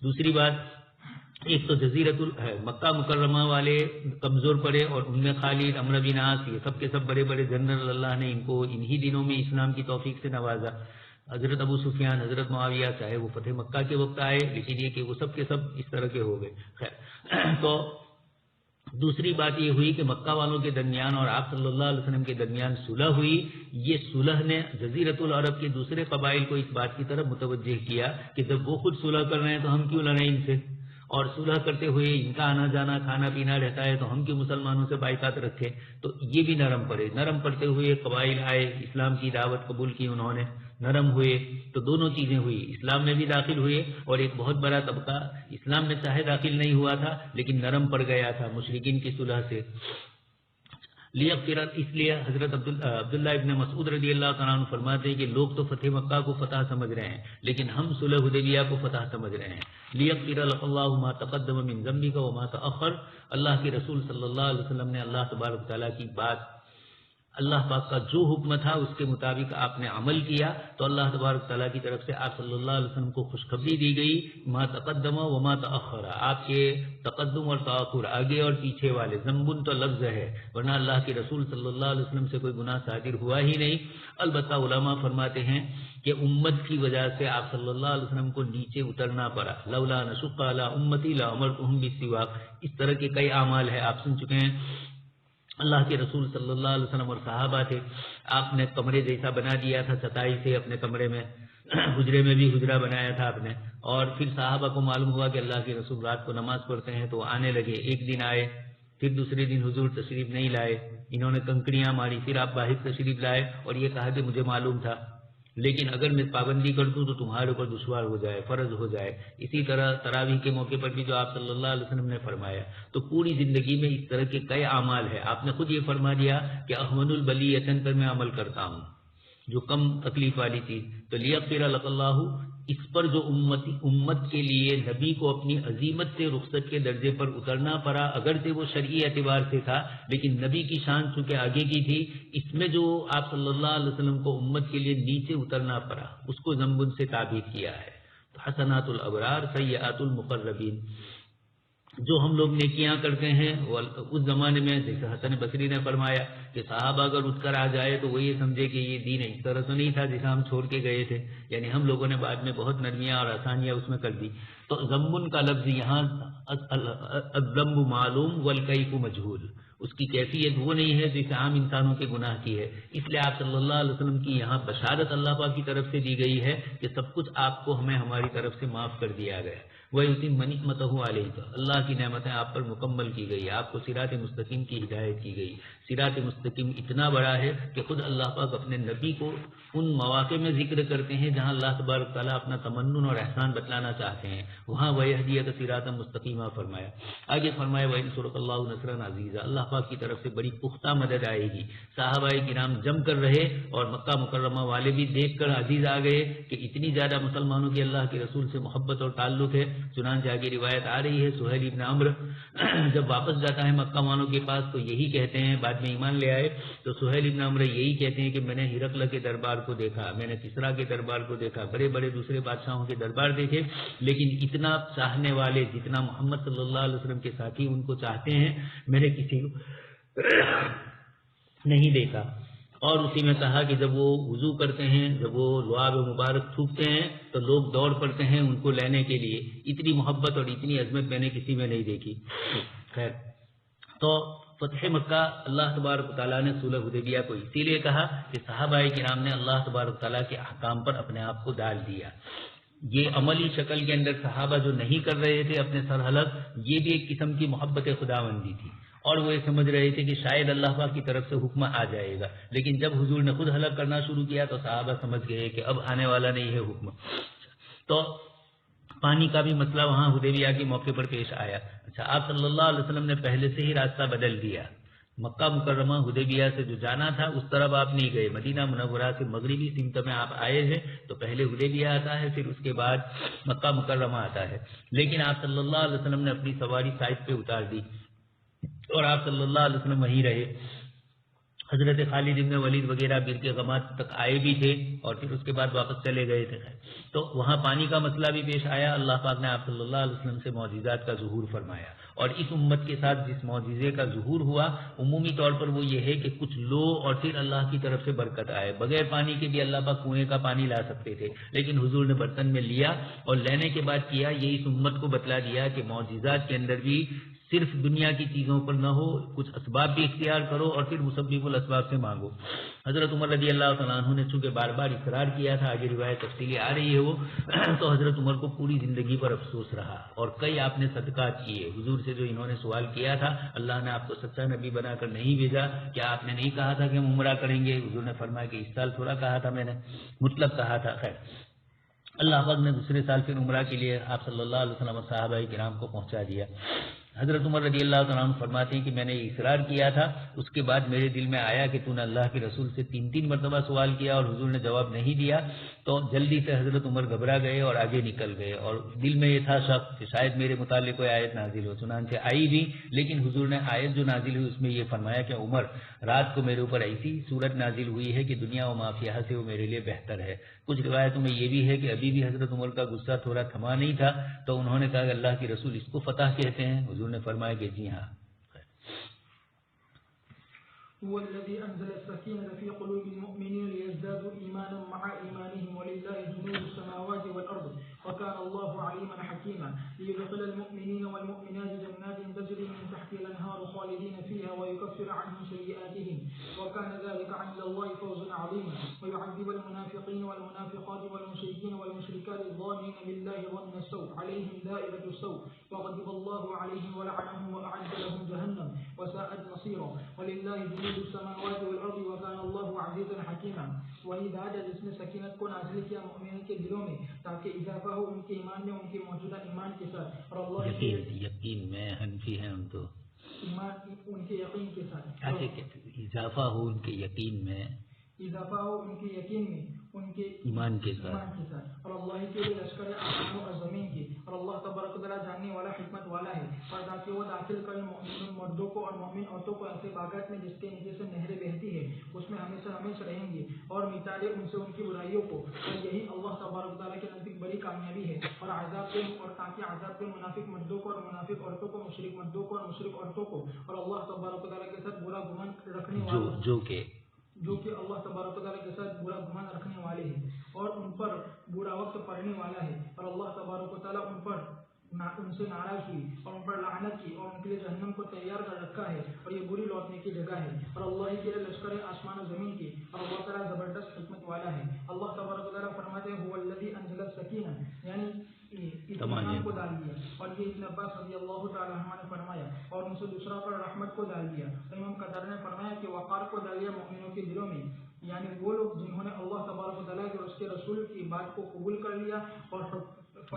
دوسری بات، ایک تو جزیرۃ مکہ مکرمہ والے کمزور پڑے اور ان میں خالد، عمرو بن عاص، یہ سب کے سب بڑے بڑے جنرل، اللہ نے ان کو انہی دنوں میں اسلام کی توفیق سے نوازا۔ حضرت ابو سفیان، حضرت معاویہ، چاہے وہ فتح مکہ کے وقت آئے، لیکن یہ کہ وہ سب کے سب اس طرح کے ہو گئے۔ خیر، تو دوسری بات یہ ہوئی کہ مکہ والوں کے درمیان اور آپ صلی اللہ علیہ وسلم کے درمیان صلح ہوئی۔ یہ صلح نے جزیرۃ العرب کے دوسرے قبائل کو اس بات کی طرف متوجہ کیا کہ جب وہ خود صلح کر رہے ہیں تو ہم کیوں لڑیں ان سے، اور صلح کرتے ہوئے ان کا آنا جانا کھانا پینا رہتا ہے تو ہم کیوں مسلمانوں سے بائیکاٹ رکھیں۔ تو یہ بھی نرم پڑے، نرم پڑتے ہوئے قبائل آئے، اسلام کی دعوت قبول کی انہوں نے، نرم ہوئے، تو دونوں چیزیں ہوئی، اسلام میں بھی داخل ہوئے اور ایک بہت بڑا طبقہ اسلام میں چاہے داخل نہیں ہوا تھا لیکن نرم پڑ گیا تھا مشرکین کی صلح سے۔ اس لیے حضرت عبداللہ ابن مسعود رضی اللہ تعالیٰ عنہ فرماتے ہیں کہ لوگ تو فتح مکہ کو فتح سمجھ رہے ہیں لیکن ہم صلح حدیبیہ کو فتح سمجھ رہے ہیں۔ لیغفر لك اللہ ما تقدم من ذنبك وما تأخر، اللہ کے رسول صلی اللہ علیہ وسلم نے اللہ تبارک تعالیٰ کی بات، اللہ پاک کا جو حکم تھا اس کے مطابق آپ نے عمل کیا تو اللہ تبارک تعالیٰ کی طرف سے آپ صلی اللہ علیہ وسلم کو خوشخبری دی گئی، ما تقدم وما تأخر، آپ کے تقدم اور تأخر، آگے اور پیچھے والے، ذنبن تو لفظ ہے ورنہ اللہ کے رسول صلی اللہ علیہ وسلم سے کوئی گناہ صادر ہوا ہی نہیں۔ البتہ علماء فرماتے ہیں کہ امت کی وجہ سے آپ صلی اللہ علیہ وسلم کو نیچے اترنا پڑا، لولا نشق علی امتی لامرتہم بالسواک، اس طرح کے کئی اعمال ہیں آپ سن چکے ہیں۔ اللہ کے رسول صلی اللہ علیہ وسلم اور صحابہ تھے، آپ نے کمرے جیسا بنا دیا تھا چٹائی سے اپنے کمرے میں، حجرے میں بھی حجرہ بنایا تھا آپ نے، اور پھر صحابہ کو معلوم ہوا کہ اللہ کے رسول رات کو نماز پڑھتے ہیں تو وہ آنے لگے، ایک دن آئے، پھر دوسرے دن حضور تشریف نہیں لائے، انہوں نے کنکریاں ماری، پھر آپ باہر تشریف لائے اور یہ کہا کہ مجھے معلوم تھا لیکن اگر میں پابندی کر دوں تو تمہارے اوپر دشوار ہو جائے، فرض ہو جائے۔ اسی طرح تراویح کے موقع پر بھی جو آپ صلی اللہ علیہ وسلم نے فرمایا، تو پوری زندگی میں اس طرح کے کئی اعمال ہیں۔ آپ نے خود یہ فرما دیا کہ احمد البلیۃ پر میں عمل کرتا ہوں، جو کم تکلیف والی چیز، تو لیغفر لک اللہ، اس پر جو امت کے لیے نبی کو اپنی عظیمت سے رخصت کے درجے پر اترنا پڑا، اگرچہ وہ شرعی اعتبار سے تھا لیکن نبی کی شان چونکہ آگے کی تھی، اس میں جو آپ صلی اللہ علیہ وسلم کو امت کے لیے نیچے اترنا پڑا اس کو ذنب سے تعبیر کیا ہے۔ تو حسنات الابرار سیئات المقربین، جو ہم لوگ نیکیاں کرتے ہیں وہ اس زمانے میں جیسے حسن بصری نے فرمایا کہ صحابہ اگر اٹھ کر آ جائے تو وہ یہ سمجھے کہ یہ دین اس طرح تو نہیں تھا جیسا ہم چھوڑ کے گئے تھے، یعنی ہم لوگوں نے بعد میں بہت نرمیاں اور آسانیاں اس میں کر دی۔ تو ذنب کا لفظ یہاں الذنب معلوم والکیف مجہول، اس کی کیفیت وہ نہیں ہے جیسے عام انسانوں کے گناہ کی ہے، اس لیے آپ صلی اللہ علیہ وسلم کی یہاں بشارت اللہ پاک کی طرف سے دی گئی ہے کہ سب کچھ آپ کو ہمیں ہماری طرف سے معاف کر دیا گیا۔ وَيُتِمَّ نِعْمَتَهُ عَلَيْكَ، اللہ کی نعمتیں آپ پر مکمل کی گئی، آپ کو صراط مستقیم کی ہدایت کی گئی۔ صراط مستقیم اتنا بڑا ہے کہ خود اللہ پاک اپنے نبی کو ان مواقع میں ذکر کرتے ہیں جہاں اللہ تبارک تعالیٰ اپنا تمنن اور احسان بتلانا چاہتے ہیں، وہاں وَيَهْدِيَكَ صِرَاطًا مُسْتَقِيمًا فرمایا۔ آگے فرمایا وَيَنْصُرَكَ اللَّهُ نَصْرًا عَزِيزًا، اللہ پاک کی طرف سے بڑی پختہ مدد آئے گی۔ صحابہ کرام جم کر رہے اور مکہ مکرمہ والے بھی دیکھ کر عزیز آ گئے کہ اتنی زیادہ مسلمانوں کی اللہ کے رسول سے محبت اور تعلق ہے۔ چنانچہ آگے روایت آ رہی ہے سہیل ابن عمرو جب واپس جاتا ہے مکہ والوں کے پاس تو یہی کہتے ہیں، بعد میں ایمان لے آئے تو سہیل ابن عمرو یہی کہتے ہیں کہ میں نے ہرقل کے دربار کو دیکھا، میں نے کسریٰ کے دربار کو دیکھا، بڑے بڑے دوسرے بادشاہوں کے دربار دیکھے، لیکن اتنا چاہنے والے جتنا محمد صلی اللہ علیہ وسلم کے ساتھی ان کو چاہتے ہیں میں نے کسی کو نہیں دیکھا۔ اور اسی میں کہا کہ جب وہ وضو کرتے ہیں، جب وہ لعاب مبارک تھوکتے ہیں تو لوگ دوڑ پڑتے ہیں ان کو لینے کے لیے، اتنی محبت اور اتنی عظمت میں نے کسی میں نہیں دیکھی۔ خیر، تو فتح مکہ اللہ تبارک تعالیٰ نے صلح حدیبیہ کو اسی لیے کہا کہ صحابہ کرام نے اللہ تبارک تعالیٰ کے احکام پر اپنے آپ کو ڈال دیا۔ یہ عملی شکل کے اندر صحابہ جو نہیں کر رہے تھے اپنے سر حلق، یہ بھی ایک قسم کی محبت خداوندی تھی، اور وہ یہ سمجھ رہے تھے کہ شاید اللہ پاک کی طرف سے حکم آ جائے گا، لیکن جب حضور نے خود ہلاک کرنا شروع کیا تو صحابہ سمجھ گئے کہ اب آنے والا نہیں ہے حکم. تو پانی کا بھی مسئلہ وہاں حدیبیہ کے موقع پر پیش آیا. اچھا، آپ صلی اللہ علیہ وسلم نے پہلے سے ہی راستہ بدل دیا. مکہ مکرمہ حدیبیہ سے جو جانا تھا اس طرف آپ نہیں گئے، مدینہ منورہ سے مغربی سمت میں آپ آئے ہیں تو پہلے حدیبیہ آتا ہے، پھر اس کے بعد مکہ مکرمہ آتا ہے. لیکن آپ صلی اللہ علیہ وسلم نے اپنی سواری سائڈ پہ اتار دی اور آپ صلی اللہ علیہ وسلم وہیں رہے. حضرت خالد ابن ولید وغیرہ بر کے غمات تک آئے بھی تھے اور پھر اس کے بعد واپس چلے گئے تھے. تو وہاں پانی کا مسئلہ بھی پیش آیا. اللہ پاک نے آپ صلی اللہ علیہ وسلم سے معجزات کا ظہور فرمایا، اور اس امت کے ساتھ جس معجزے کا ظہور ہوا عمومی طور پر وہ یہ ہے کہ کچھ لو اور پھر اللہ کی طرف سے برکت آئے. بغیر پانی کے بھی اللہ پاک کنویں کا پانی لا سکتے تھے، لیکن حضور نے برتن میں لیا اور لینے کے بعد کیا یہ اس امت کو بتلا دیا کہ معجزات کے اندر بھی صرف دنیا کی چیزوں پر نہ ہو، کچھ اسباب بھی اختیار کرو اور پھر مسبب الاسباب سے مانگو. حضرت عمر رضی اللہ تعالیٰ عنہ نے چونکہ بار بار اقرار کیا تھا، آگے روایت تفصیلی آ رہی ہے وہ، تو حضرت عمر کو پوری زندگی پر افسوس رہا اور کئی آپ نے صدقات کیے. حضور سے جو انہوں نے سوال کیا تھا اللہ نے آپ کو سچا نبی بنا کر نہیں بھیجا، کیا آپ نے نہیں کہا تھا کہ ہم عمرہ کریں گے؟ حضور نے فرمایا کہ اس سال تھوڑا کہا تھا میں نے، مطلب کہا تھا. خیر، اللہ پاک نے دوسرے سال پھر عمرہ کے لیے آپ صلی اللہ علیہ وسلم اور صحابہ کرام کو پہنچا دیا. حضرت عمر رضی اللہ تعالیٰ عنہ فرماتے ہیں کہ میں نے اقرار کیا تھا، اس کے بعد میرے دل میں آیا کہ تو نے اللہ کے رسول سے 3 مرتبہ سوال کیا اور حضور نے جواب نہیں دیا، تو جلدی سے حضرت عمر گھبرا گئے اور آگے نکل گئے. اور دل میں یہ تھا شک کہ شاید میرے متعلق کوئی آیت نازل ہو. چنانچہ آئی بھی، لیکن حضور نے آیت جو نازل ہوئی اس میں یہ فرمایا کہ عمر، رات کو میرے اوپر ایسی صورت نازل ہوئی ہے کہ دنیا و ما فیہا سے وہ میرے لیے بہتر ہے. کچھ روایتوں میں یہ بھی ہے کہ ابھی بھی حضرت عمر کا غصہ تھوڑا تھما نہیں تھا، تو انہوں نے کہا کہ اللہ کے رسول اس کو فتح کہتے ہیں؟ حضور نے فرمایا کہ جی ہاں. هو الذي أنزل السكينة في قلوب المؤمنين ليزدادوا إيمانا مع إيمانهم ولله جنود السماوات والأرض وكان الله عليما حكيما ليدخل المؤمنين والمؤمنات جنات تجري من تحتها الأنهار خالدين فيها ويكفر عنهم سيئاتهم وكان ذلك عند الله فوزا عظيما ويعذب المنافقين والمنافقات والمشركين والمشركات الظالمين بالله ظن السوء عليهم دائرة السوء وغضب الله عليهم ولعنهم وأعد لهم جهنم وساءت مصيرا ولله جنود السماوات والارض وكان الله عزيزا حكيما. وہی ذات ہے جس نے سکینت کو نازل کیا مومنین کے دلوں میں تاکہ اضافہ ہو ان کے ایمان میں، ان کے موجودہ ایمان کے ساتھ، اور اللہ یقین میں حنفی ہیں ہم تو ایمان ان کے یقین کے ساتھ، اضافہ ہو ان کے یقین میں، اضافہ ہو ان کے یقین میں، ان کے ایمان کے ساتھ، اور اللہ کے لیے لشکر آسمانوں اور زمین کی، اور اللہ تبارک و تعالیٰ جاننے والا حکمت والا ہے. اور تاکہ وہ داخل کرے مومن مردوں کو اور مومن عورتوں کو ایسے باغات میں جس کے نیچے سے نہریں بہتی ہے، اس میں ہمیشہ ہمیشہ رہیں گے، اور مٹالے ان سے ان کی برائیوں کو، اور یہی اللہ تبارک و تعالیٰ کے نزدیک بڑی کامیابی ہے. اور عذاب کے، اور تاکہ عذاب کے منافق مردوں کو اور منافق عورتوں کو، مشرک مردوں کو اور مشرک عورتوں کو، اور اللہ تبارک و تعالیٰ کے ساتھ برا گمان رکھنے والوں جو کہ اللہ تبارک و تعالیٰ کے ساتھ برا گمان رکھنے والے ہیں اور ان پر برا وقت پڑنے والا ہے، اور اللہ تبارک و تعالیٰ ان سے ناراض ہوئی اور ان پر لعنت کی اور ان کے لیے جہنم کو تیار کر رکھا ہے اور یہ بری لوٹنے کی جگہ ہے. اور اللہ ہی کے لیے لشکر آسمان و زمین کی، اور اللہ تعالیٰ زبردست حکمت والا ہے. اللہ تبارک و تعالیٰ فرماتے ہیں هو الذی انزل السکینہ، یعنی اطمینان کو ڈال دیا، اور یہ ابن عباس رضی اللہ تعالیٰ عنہ نے فرمایا، اور ان سے دوسرا پر رحمت کو ڈال دیا. امام قتادہ نے فرمایا کہ وقار کو ڈال دیا مومنوں کے دلوں میں، یعنی وہ لوگ جنہوں نے اللہ تبارک و تعالیٰ اور اس کے رسول کی بات کو قبول کر لیا اور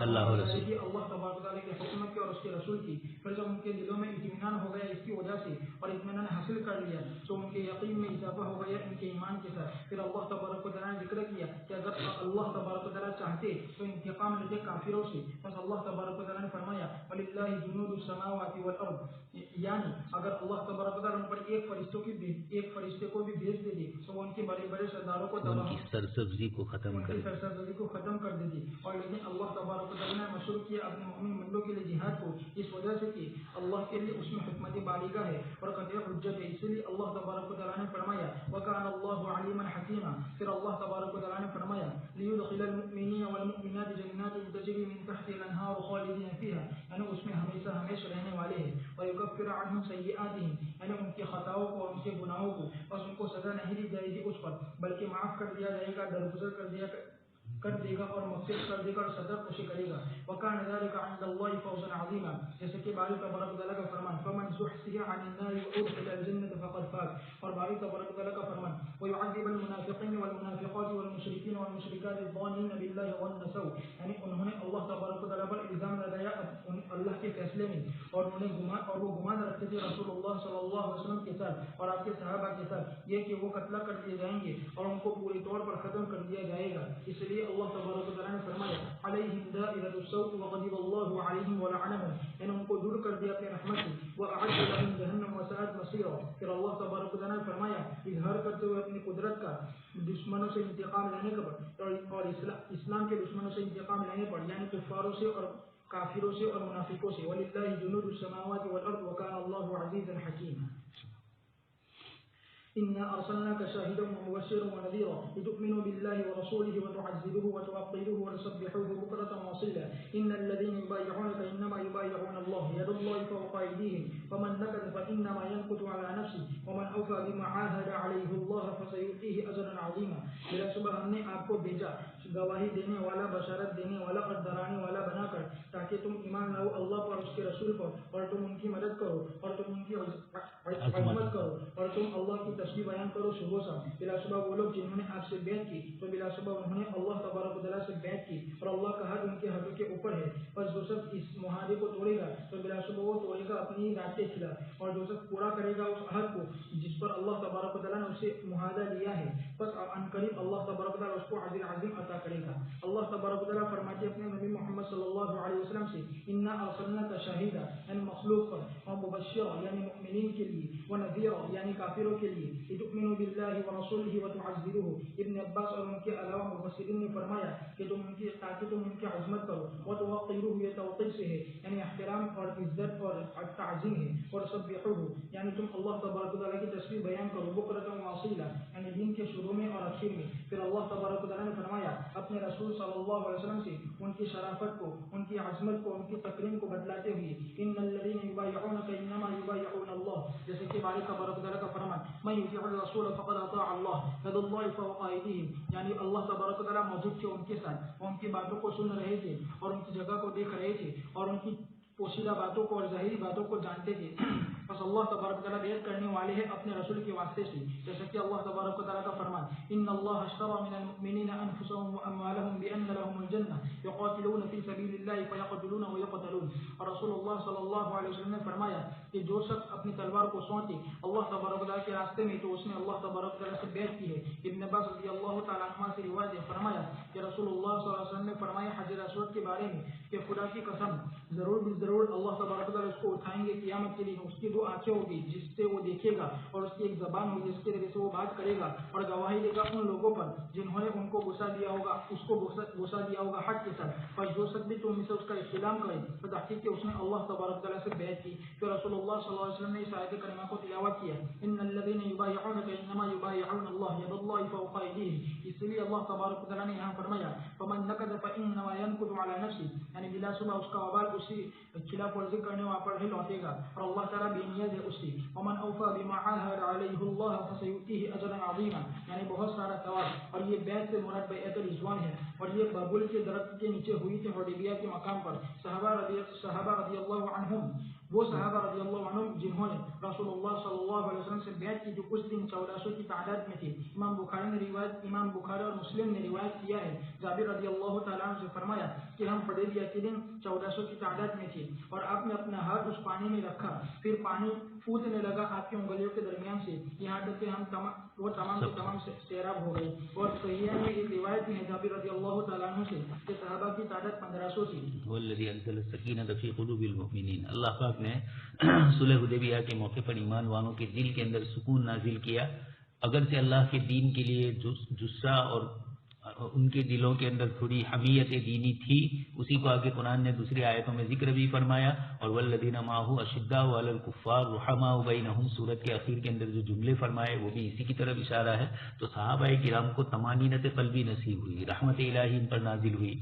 اللہ تبارک و تعالیٰ کے حکم کے اور اس کے رسول کی، پھر جب ان کے دلوں میں اطمینان ہو گیا اس کی وجہ سے اور اطمینان حاصل کر لیا تو ان کے یقین میں اضافہ ہو گیا ان کے ایمان کے ساتھ. پھر اللہ تبارک و تعالیٰ نے ذکر کیا کہ اگر اللہ تبارک و تعالیٰ چاہتے تو انتقام لیتے کافروں سے، بس اللہ تبارک و تعالیٰ نے فرمایا وَلِلَّهِ جُنُودُ السَّمَاوَاتِ وَالْأَرْضِ، یعنی اگر اللہ تبارک و تعالیٰ ان پر ایک فرشتے کو بھی بھیج دے دے تو وہ ان کے بڑے بڑے سرداروں کو ان کی سرسبزی کو ختم کر دے دی. اور لیکن اللہ تبارک و تعالیٰ نے مشہور کیا اپنے مومن بندوں کے لیے جہاد کو اس وجہ سے کہ اللہ کے لیے اس میں حکمت بالغہ ہے اور قطعی حجت ہے، اسی لیے اللہ تبارک و تعالیٰ نے فرمایا وَكَانَ اللَّهُ عَلِيمًا حَكِيمًا. پھر اللہ تبارک و تعالیٰ نے فرمایا لِيُدْخِلَ الْمُؤْمِنِينَ وَالْمُؤْمِنَاتِ جَنَّاتٍ تَجْرِي مِن تَحْتِهَا الْأَنْهَارُ خَالِدِينَ فِيهَا، یعنی اس میں ہمیشہ رہنے والے ہیں. وَيُكَفِّرُ عَنْهُمْ سَيِّئَاتِهِمْ، یعنی ان کی خطاؤں کو اور ان کے گناہوں کو، بس ان کو سزا نہیں دی جائے گی اس پر بلکہ معاف کر دیا جائے گا، درگزر کر دے گا اور مغفرت کر دے گا اور صدر خوشی کرے گا. وَكَانَ ذَلِكَ عِندَ اللَّهِ فَوْزًا عَظِيمًا، جیسے کہ باری تبارک و تعالیٰ کا فرمان فَمَن زحزح عن النار وأدخل الجنة فقد فاز. اور باری تبارک و تعالیٰ کا فرمان ويعذب المنافقين والمنافقات والمشركين والمشركات الظانين بالله ظن سوء، یعنی انہوں نے اللہ تبارک و تعالیٰ پر الزام لگایا اللہ کے فیصلے میں، اور وہ گمان رکھتے تھے رسول اللہ صلی اللہ علیہ وسلم کے ساتھ اور آپ کے صحابہ کے ساتھ یہ کہ وہ قتل کر دیے جائیں گے اور ان کو پوری طور پر ختم کر دیا جائے گا. اس لیے اللہ تبارک و تعالیٰ نے فرمایا علیہم دائرۃ السوء وغضب اللہ علیہم ولعنہم، یعنی ان کو دور کر دیا اپنے رحمت سے، وأعد لهم جہنم وساءت مصیرا. پھر اللہ تبارک و تعالیٰ نے فرمایا اظہار کرتے ہوئے اپنی قدرت کا دشمنوں سے انتقام لینے کا اور اسلام کے دشمنوں سے انتقام لینے پر، یعنی کفاروں سے اور کافروں سے اور منافقوں سے. وَلِلَّهِ جُنُودُ السَّمَاوَاتِ وَالْأَرْضِ وَكَانَ اللَّهُ عَزِيزًا حَكِيمًا. إِنَّا أَرْسَلْنَاكَ شَاهِدًا وَمُبَشِّرًا وَنَذِيرًا لِتُؤْمِنُوا بِاللَّهِ وَرَسُولِهِ وَتُعَزِّرُوهُ وَتُوَقِّرُوهُ وَتُسَبِّحُوهُ بُكْرَةً وَأَصِيلًا. إِنَّ الَّذِينَ يُبَايِعُونَكَ إِنَّمَا يُبَايِعُونَ اللَّهَ يَدُ اللَّهِ فَوْقَ أَيْدِيهِمْ فَمَن نَكَثَ فَإِنَّمَا يَنكُثُ عَلَى نَفْسِهِ وَمَنْ أَوْفَىٰ بِمَا عَاهَدَ عَلَيْهِ اللَّهُ فَسَيُؤْتِيهِ أَجْرًا عَظِيمًا. بلا شبہ ہم نے آپ کو بھیجا گواہی دینے والا، بشارت دینے والا اور ڈرانے والا بنا کر، تاکہ تم ایمان لاؤ اللہ پر، اس کے رسول پر، اور تم ان کی مدد کرو اور تم ان کی عظمت کرو اور تم اللہ کی تسبیح بیان کرو صبح شام. بلا شبہ وہ لوگ جنہوں نے آپ سے بیعت کی تو بلا شبہ انہوں نے اللہ تبارک و تعالیٰ سے بیعت کی اور اللہ کا حق ان کے حقوق کے اوپر ہے. بس جو شخص اس معاہدے کو توڑے گا تو بلا شبہ وہ توڑے گا اپنی راتیں کھلا، اور جو شخص پورا کرے گا اس عہد کو جس پر اللہ تبارک و تعالیٰ نے اسے معاہدہ لیا ہے، بس عنقریب اللہ تبارک و تعالیٰ اس کو اجر عظیم عطا کرے گا. اللہ تبارک و تعالیٰ فرماتے اپنے نبی محمد صلی اللہ علیہ وسلم سے انا ارسلناک شاہدا، یعنی مخلوق پر، اور مبشرا یعنی مؤمنین کے لیے، ونذیرا یعنی کافروں کے لیے، لتؤمنوا باللہ ورسولہ وتعزروہ. ابن عباس اور ان کے علاوہ مفسرین نے فرمایا کہ تاکہ تم ان کی عظمت کرو، وتوقروہ یہ توقیر سے ہے یعنی احترام اور عزت اور تعظیم ہے، اور سبحوہ یعنی تم اللہ تبارک و تعالیٰ کی تسبیح بیان کرو، بکرۃ واصیلا یعنی دن کے شروع میں اور اخیر میں. پھر اللہ تبارک و تعالیٰ نے فرمایا اپنے رسول صلی اللہ علیہ وسلم سے ان کی شرافت کو، ان کی عظمت کو، ان کی تکریم کو بتلاتے ہوئے ان الذین یبایعونک انما یبایعون اللہ، جیسے کہ باری تبارک و تعالیٰ کا فرمان من یطیع الرسول فقد اطاع اللہ ید اللہ فوق ایدیہم، یعنی اللہ تبارک و تعالیٰ موجود تھے ان کے ساتھ، وہ ان کی باتوں کو سن رہے تھے اور ان کی جگہ کو دیکھ رہے تھے اور ان کی پوشیدہ باتوں کو اور ظاہری باتوں کو جانتے تھے. بس اللہ تبارک و تعالیٰ بیعت کرنے والے ہیں اپنے رسول کے واسطے سے، جیسا کہ اللہ تبارک و تعالیٰ کا فرمان ان اللہ اشترى من المؤمنین انفسهم واموالهم بان لهم الجنہ یقاتلون فی سبیل اللہ فیقتلون ویقتلون. اور رسول اللہ صلی اللہ علیہ وسلم نے فرمایا کہ جو شخص اپنی تلوار کو سونتے اللہ تبارک و تعالیٰ کے راستے میں تو اس نے اللہ تبارک و تعالیٰ سے بیعت کی ہے. ابن عباس رضی اللہ تعالیٰ عنہ سے روایت ہے، فرمایا کہ رسول اللہ صلی اللہ علیہ وسلم نے فرمایا حجر اسود کے بارے میں کہ خدا کی قسم ضرور اللہ تبارک و تعالیٰ اس کو اٹھائیں گے قیامت کے لیے، اس کی دو آنکھیں ہوگی جس سے وہ دیکھے گا، اور اس کی ایک زبان ہوگی جس کے ذریعے سے وہ بات کرے گا، اور گواہی دے گا ان لوگوں پر جنہوں نے ان کو غصہ دیا ہوگا، اس کو غصہ دیا ہوگا حق کے ساتھ. اور جو شخص بھی تم سے اس کا استعلام کرے تو تحقیق کہ اس نے اللہ تبارک و تعالیٰ سے بیعت کی. پھر رسول اللہ صلی اللہ علیہ وسلم نے اس آیت کریمہ کو تلاوت کیا ان الذین یبایعونک انما یبایعون اللہ ید اللہ فوق ایدیہم. اس لیے اللہ تبارک و تعالیٰ نے یہاں فرمایا فمن نکث فانما ينکث علی نفسہ، یعنی بلا شبہ اس کا وبال اسی خلاف ورزی کرنے والا پر ہی لوٹے گا اور اللہ تعالیٰ بے نیاز ہے اس سے. ومن اوفى بما عاهد علیہ اللہ فسیؤتیہ اجرا عظیما، یعنی بہت سارا ثواب. اور یہ بیعت سے مراد بیعت الرضوان ہے، اور یہ ببول کے درخت کے نیچے ہوئی تھی حدیبیہ کے مقام پر. صحابہ رضی اللہ عنہم، وہ صحابہ رضی اللہ عنہم جنہوں نے رسول اللہ صلی اللہ علیہ وسلم سے بیعت کی جو کچھ دن 1400 کی تعداد میں تھے. امام بخاری اور مسلم نے روایت کیا ہے، جابر رضی اللہ تعالیٰ عنہ سے فرمایا کہ ہم حدیبیہ کے دن 1400 کی تعداد میں تھے اور آپ نے اپنا ہاتھ اس پانی میں رکھا، پھر پانی پھوٹنے لگا آپ کی انگلیوں کے درمیان سے یہاں تک کہ ہم تمام سیراب ہو گئے. اور صحیح میں ایک روایت بھی ہے جابر رضی اللہ تعالیٰ عنہ سے کہ صحابہ کی تعداد 1500 تھی. والذی انزل السکینۃ فی قلوب المؤمنین، اللہ پاک نے صلح حدیبیہ کے موقع پر ایمان والوں کے دل کے اندر سکون نازل کیا. اگرچہ اللہ کے دین کے لیے جسہ اور ان کے دلوں کے اندر تھوڑی حمیت دینی تھی، اسی کو آگے قرآن نے دوسری آیتوں میں ذکر بھی فرمایا. اور والذین معہ اشداء علی الکفار رحماء بینہم، سورت کے اخیر کے اندر جو جملے فرمائے وہ بھی اسی کی طرف اشارہ ہے. تو صحابہ کرام کو طمانینت قلبی نصیب ہوئی، رحمت الہی ان پر نازل ہوئی.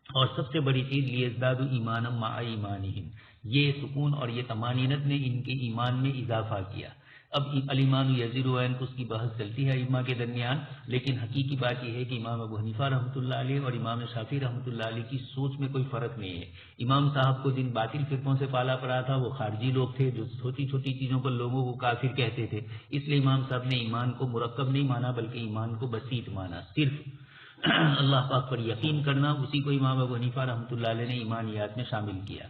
اور سب سے بڑی چیز لیزدادوا ایمانا مع ایمانہم، یہ سکون اور یہ طمانینت نے ان کے ایمان میں اضافہ کیا. اب الایمان یزید و اس کی بحث چلتی ہے ائمہ کے درمیان، لیکن حقیقی بات یہ ہے کہ امام ابو حنیفہ رحمۃ اللہ علیہ اور امام شافعی رحمۃ اللہ علیہ کی سوچ میں کوئی فرق نہیں ہے۔ امام صاحب کو جن باطل فرقوں سے پالا پڑا تھا وہ خارجی لوگ تھے جو چھوٹی چھوٹی چیزوں پر لوگوں کو کافر کہتے تھے، اس لیے امام صاحب نے ایمان کو مرکب نہیں مانا بلکہ ایمان کو بسیط مانا، صرف اللہ پاک پر یقین کرنا، اسی کو امام ابو حنیفہ رحمۃ اللہ علیہ نے ایمانیات میں شامل کیا۔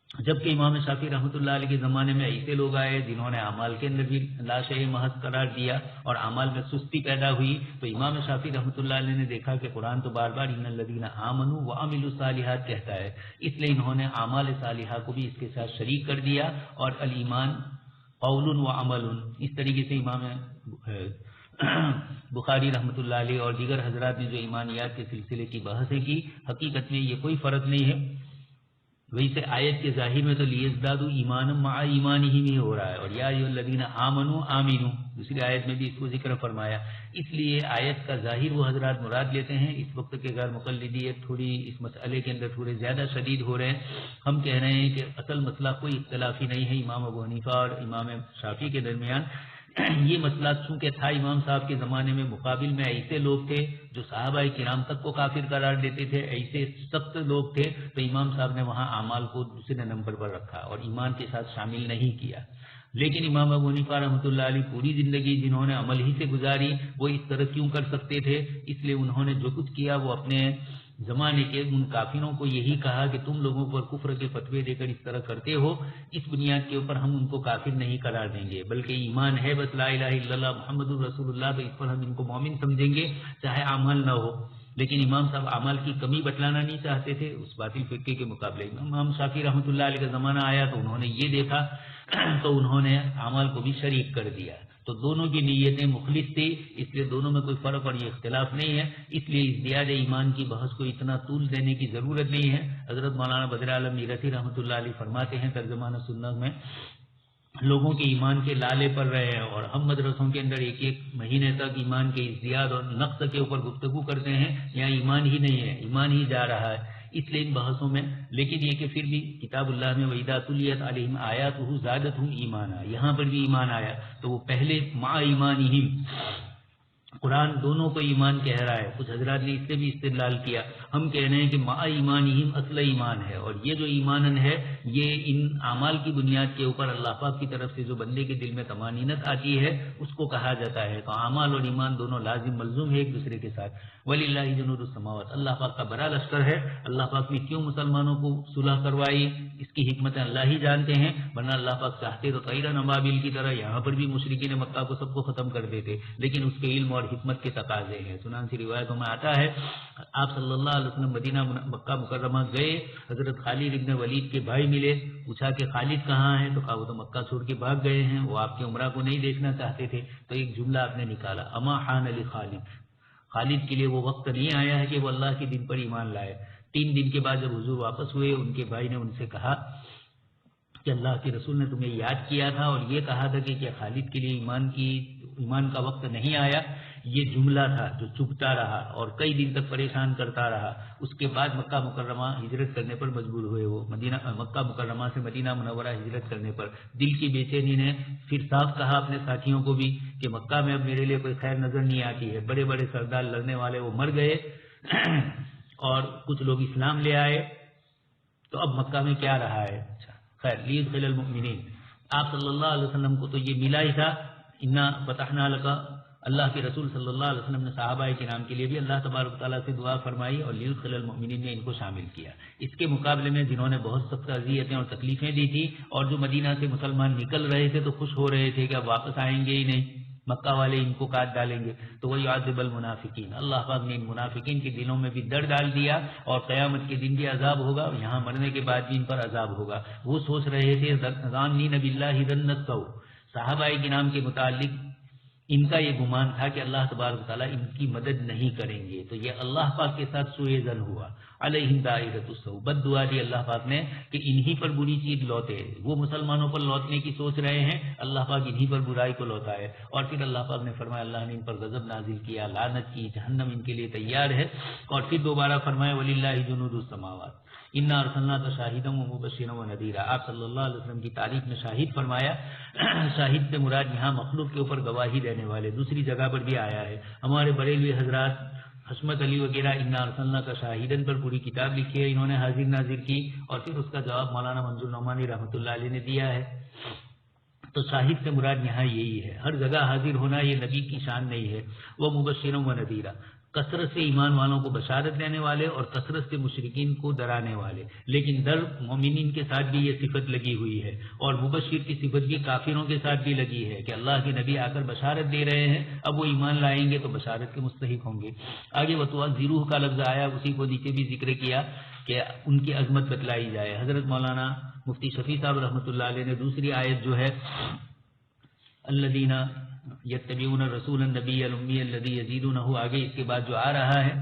جبکہ امام شافعی رحمۃ اللہ علیہ کے زمانے میں ایسے لوگ آئے جنہوں نے اعمال کے اندر بھی لا شیء محض قرار دیا اور اعمال میں سستی پیدا ہوئی، تو امام شافعی رحمۃ اللہ علیہ نے دیکھا کہ قرآن تو بار بار ان الذین آمنوا وعملوا الصالحات کہتا ہے، اس لیے انہوں نے اعمال صالحہ کو بھی اس کے ساتھ شریک کر دیا، اور الایمان قول و عمل، اس طریقے سے امام بخاری رحمۃ اللہ علیہ اور دیگر حضرات نے جو ایمانیات کے سلسلے کی بحثیں کی، حقیقت میں یہ کوئی فرق نہیں ہے۔ ویسے آیت کے ظاہر میں تو لیزدادوا ایمانا مع ایمانہم ہی ہو رہا ہے، اور یا ایھا الذین آمنوا آمنوا دوسری آیت میں بھی اس کو ذکر فرمایا، اس لیے آیت کا ظاہر وہ حضرات مراد لیتے ہیں۔ اس وقت کے غیر مقلدیت تھوڑی اس مسئلے کے اندر تھوڑے زیادہ شدید ہو رہے ہیں۔ ہم کہہ رہے ہیں کہ اصل مسئلہ کوئی اختلافی نہیں ہے امام ابو حنیفہ اور امام شافعی کے درمیان، یہ مسئلہ چونکہ تھا امام صاحب کے زمانے میں، مقابل میں ایسے لوگ تھے جو صحابہ کرام تک کو کافر قرار دیتے تھے، ایسے سخت لوگ تھے، تو امام صاحب نے وہاں اعمال کو دوسرے نمبر پر رکھا اور ایمان کے ساتھ شامل نہیں کیا۔ لیکن امام ابو حنیفہ رحمۃ اللہ علیہ پوری زندگی جنہوں نے عمل ہی سے گزاری، وہ اس طرح کیوں کر سکتے تھے؟ اس لیے انہوں نے جو کچھ کیا وہ اپنے زمانے کے ان کافروں کو یہی کہا کہ تم لوگوں پر کفر کے فتوے دے کر اس طرح کرتے ہو، اس بنیاد کے اوپر ہم ان کو کافر نہیں قرار دیں گے، بلکہ ایمان ہے بس لا الہ الا اللہ محمد الرسول اللہ، تو اس پر ہم ان کو مومن سمجھیں گے چاہے اعمال نہ ہو۔ لیکن امام صاحب اعمال کی کمی بتلانا نہیں چاہتے تھے اس باطل فرقے کے مقابلے میں۔ امام شافعی رحمۃ اللہ علیہ کا زمانہ آیا تو انہوں نے یہ دیکھا تو انہوں نے اعمال کو بھی شریک کر دیا، تو دونوں کی نیتیں مخلص تھی، اس لیے دونوں میں کوئی فرق اور یہ اختلاف نہیں ہے، اس لیے ازدیاد ایمان کی بحث کو اتنا طول دینے کی ضرورت نہیں ہے۔ حضرت مولانا بدر عالم میرٹھی رحمۃ اللہ علیہ فرماتے ہیں ترجمان سنت میں، لوگوں کے ایمان کے لالے پر رہے ہیں اور ہم مدرسوں کے اندر ایک ایک مہینے تک ایمان کے ازدیاد اور نقص کے اوپر گفتگو کرتے ہیں، یہاں ایمان ہی نہیں ہے، ایمان ہی جا رہا ہے، اس لیے ان بحثوں میں۔ لیکن یہ کہ پھر بھی کتاب اللہ میں وَإِذَا تُلِيَتْ عَلَيْهِمْ آيَاتُهُ زَادَتْهُمْ ایمانا، یہاں پر بھی ایمان آیا، تو وہ پہلے مع ایمانہم، قرآن دونوں کو ایمان کہہ رہا ہے۔ کچھ حضرات نے اس سے بھی استدلال کیا، ہم کہہ رہے ہیں کہ مع ایمانہم اصل ایمان ہے، اور یہ جو ایمانن ہے یہ ان اعمال کی بنیاد کے اوپر اللہ پاک کی طرف سے جو بندے کے دل میں طمانینت آتی ہے اس کو کہا جاتا ہے۔ تو اعمال اور ایمان دونوں لازم ملزوم ہے ایک دوسرے کے ساتھ۔ وَلِلَّهِ جُنُودُ السَّمَاوَاتِ، اللہ پاک کا بڑا لشکر ہے۔ اللہ پاک نے کیوں مسلمانوں کو صلح کروائی، اس کی حکمتیں اللہ ہی جانتے ہیں، ورنہ اللہ پاک چاہتے تو طیرا ابابیل کی طرح یہاں پر بھی مشرکین مکہ کو سب کو ختم کر دیتے، لیکن اس کے علم اور حکمت کے تقاضے ہیں۔ چنانچہ روایتوں میں آتا ہے آپ صلی اللہ علیہ وسلم مدینہ مکہ مکرمہ گئے، حضرت خالد ابن ولید کے بھائی ملے، پوچھا کہ خالد کہاں ہیں، تو کہا وہ تو مکہ چھوڑ کے بھاگ گئے ہیں، وہ آپ کے عمرہ کو نہیں دیکھنا چاہتے تھے۔ تو ایک جملہ آپ نے نکالا، اما حان لخالد، خالد کے لیے وہ وقت نہیں آیا ہے کہ وہ اللہ کے دن پر ایمان لائے۔ 3 دن کے بعد جب حضور واپس ہوئے، ان کے بھائی نے ان سے کہا کہ اللہ کے رسول نے تمہیں یاد کیا تھا اور یہ کہا تھا کہ کیا خالد کے لیے ایمان کا وقت نہیں آیا؟ یہ جملہ تھا جو چبھتا رہا اور کئی دن تک پریشان کرتا رہا۔ اس کے بعد مکہ مکرمہ ہجرت کرنے پر مجبور ہوئے، وہ مکہ مکرمہ سے مدینہ منورہ ہجرت کرنے پر دل کی بے چینی نے پھر صاف کہا اپنے ساتھیوں کو بھی کہ مکہ میں اب میرے لیے کوئی خیر نظر نہیں آتی ہے، بڑے بڑے سردار لڑنے والے وہ مر گئے اور کچھ لوگ اسلام لے آئے، تو اب مکہ میں کیا رہا ہے؟ خیر لیدخل المؤمنین، آپ صلی اللہ علیہ وسلم کو تو یہ ملا ہی تھا، انا فتحنا لک، اللہ کے رسول صلی اللہ علیہ وسلم نے صحابہ کرام کے لیے بھی اللہ تبارک تعالیٰ سے دعا فرمائی اور لیدخل المؤمنین نے ان کو شامل کیا۔ اس کے مقابلے میں جنہوں نے بہت سخت اذیتیں اور تکلیفیں دی تھی اور جو مدینہ سے مسلمان نکل رہے تھے تو خوش ہو رہے تھے کہ اب واپس آئیں گے ہی نہیں، مکہ والے ان کو کاٹ ڈالیں گے، تو وہ یعذب المنافقین، اللہ پاک نے ان منافقین کے دلوں میں بھی ڈر ڈال دیا اور قیامت کے دن بھی عذاب ہوگا، اور یہاں مرنے کے بعد بھی ان پر عذاب ہوگا۔ وہ سوچ رہے تھے ظانین باللہ ظن السوء، صحابہ کرام کے متعلق ان کا یہ گمان تھا کہ اللہ تبارک تعالیٰ ان کی مدد نہیں کریں گے، تو یہ اللہ پاک کے ساتھ سوء ظن ہوا۔ علیہم دائرۃ السوء، بد دعا دی اللہ پاک نے کہ انہی پر بری چیز لوٹے، وہ مسلمانوں پر لوٹنے کی سوچ رہے ہیں، اللہ پاک انہی پر برائی کو لوٹائے۔ اور پھر اللہ پاک نے فرمایا اللہ نے ان پر غضب نازل کیا، لعنت کی، جہنم ان کے لیے تیار ہے۔ اور پھر دوبارہ فرمایا وللہ جنود السماوات، انا ارسلناک شاہدا ومبشرا ونذیرا، آپ صلی اللہ علیہ وسلم کی تعریف میں شاہد فرمایا۔ شاہد سے مراد یہاں مخلوق کے اوپر گواہی دینے والے، دوسری جگہ پر بھی آیا ہے۔ ہمارے بریلوی حضرات حشمت علی وغیرہ انا ارسلناک شاہدا پر پوری کتاب لکھی ہے، انہوں نے حاضر ناظر کی، اور پھر اس کا جواب مولانا منظور نعمانی رحمۃ اللہ علیہ نے دیا ہے۔ تو شاہد سے مراد یہاں یہی ہے، ہر جگہ حاضر ہونا یہ نبی کی شان نہیں ہے۔ وہ مبشرا ونذیرا، کثرت سے ایمان والوں کو بشارت دینے والے اور کثرت سے مشرکین کو ڈرانے والے، لیکن در مومنین کے ساتھ بھی یہ صفت لگی ہوئی ہے، اور مبشر کی صفت بھی کافروں کے ساتھ بھی لگی ہے کہ اللہ کے نبی آ کر بشارت دے رہے ہیں، اب وہ ایمان لائیں گے تو بشارت کے مستحق ہوں گے۔ آگے وتعزروہ کا لفظ آیا، اسی کو نیچے بھی ذکر کیا کہ ان کی عظمت بتلائی جائے۔ حضرت مولانا مفتی شفیع صاحب رحمۃ اللہ علیہ نے دوسری آیت جو ہے الذین یتبعون الرسول النبی الامی الذی یزیدونہ، آگے اس کے بعد جو آ رہا ہے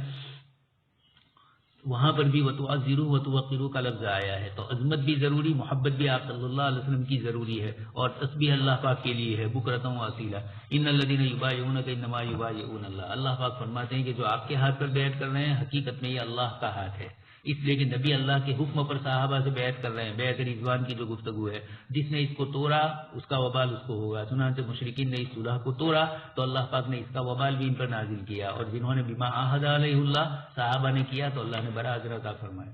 وہاں پر بھی وتعزروہ وتوقروہ کا لفظ آیا ہے، تو عظمت بھی ضروری، محبت بھی آپ صلی اللہ علیہ وسلم کی ضروری ہے، اور تسبیح اللہ پاک کے لیے ہے بکرۃ و اصیلا۔ ان الذین یبایعونک انما یبایعون اللہ، اللہ پاک فرماتے ہیں کہ جو آپ کے ہاتھ پر بیعت کر رہے ہیں حقیقت میں یہ اللہ کا ہاتھ ہے، اس لیے کہ نبی اللہ کے حکم پر صحابہ سے بیعت کر رہے ہیں۔ بیعت رضوان کی جو گفتگو ہے، جس نے اس کو توڑا اس کا وبال اس کو ہوگا، چنانچہ مشرکین نے اس صلح کو توڑا تو اللہ پاک نے اس کا وبال بھی ان پر نازل کیا، اور جنہوں نے بما عاہد علیہ اللہ صحابہ نے کیا تو اللہ نے بڑا اجر عطا فرمایا۔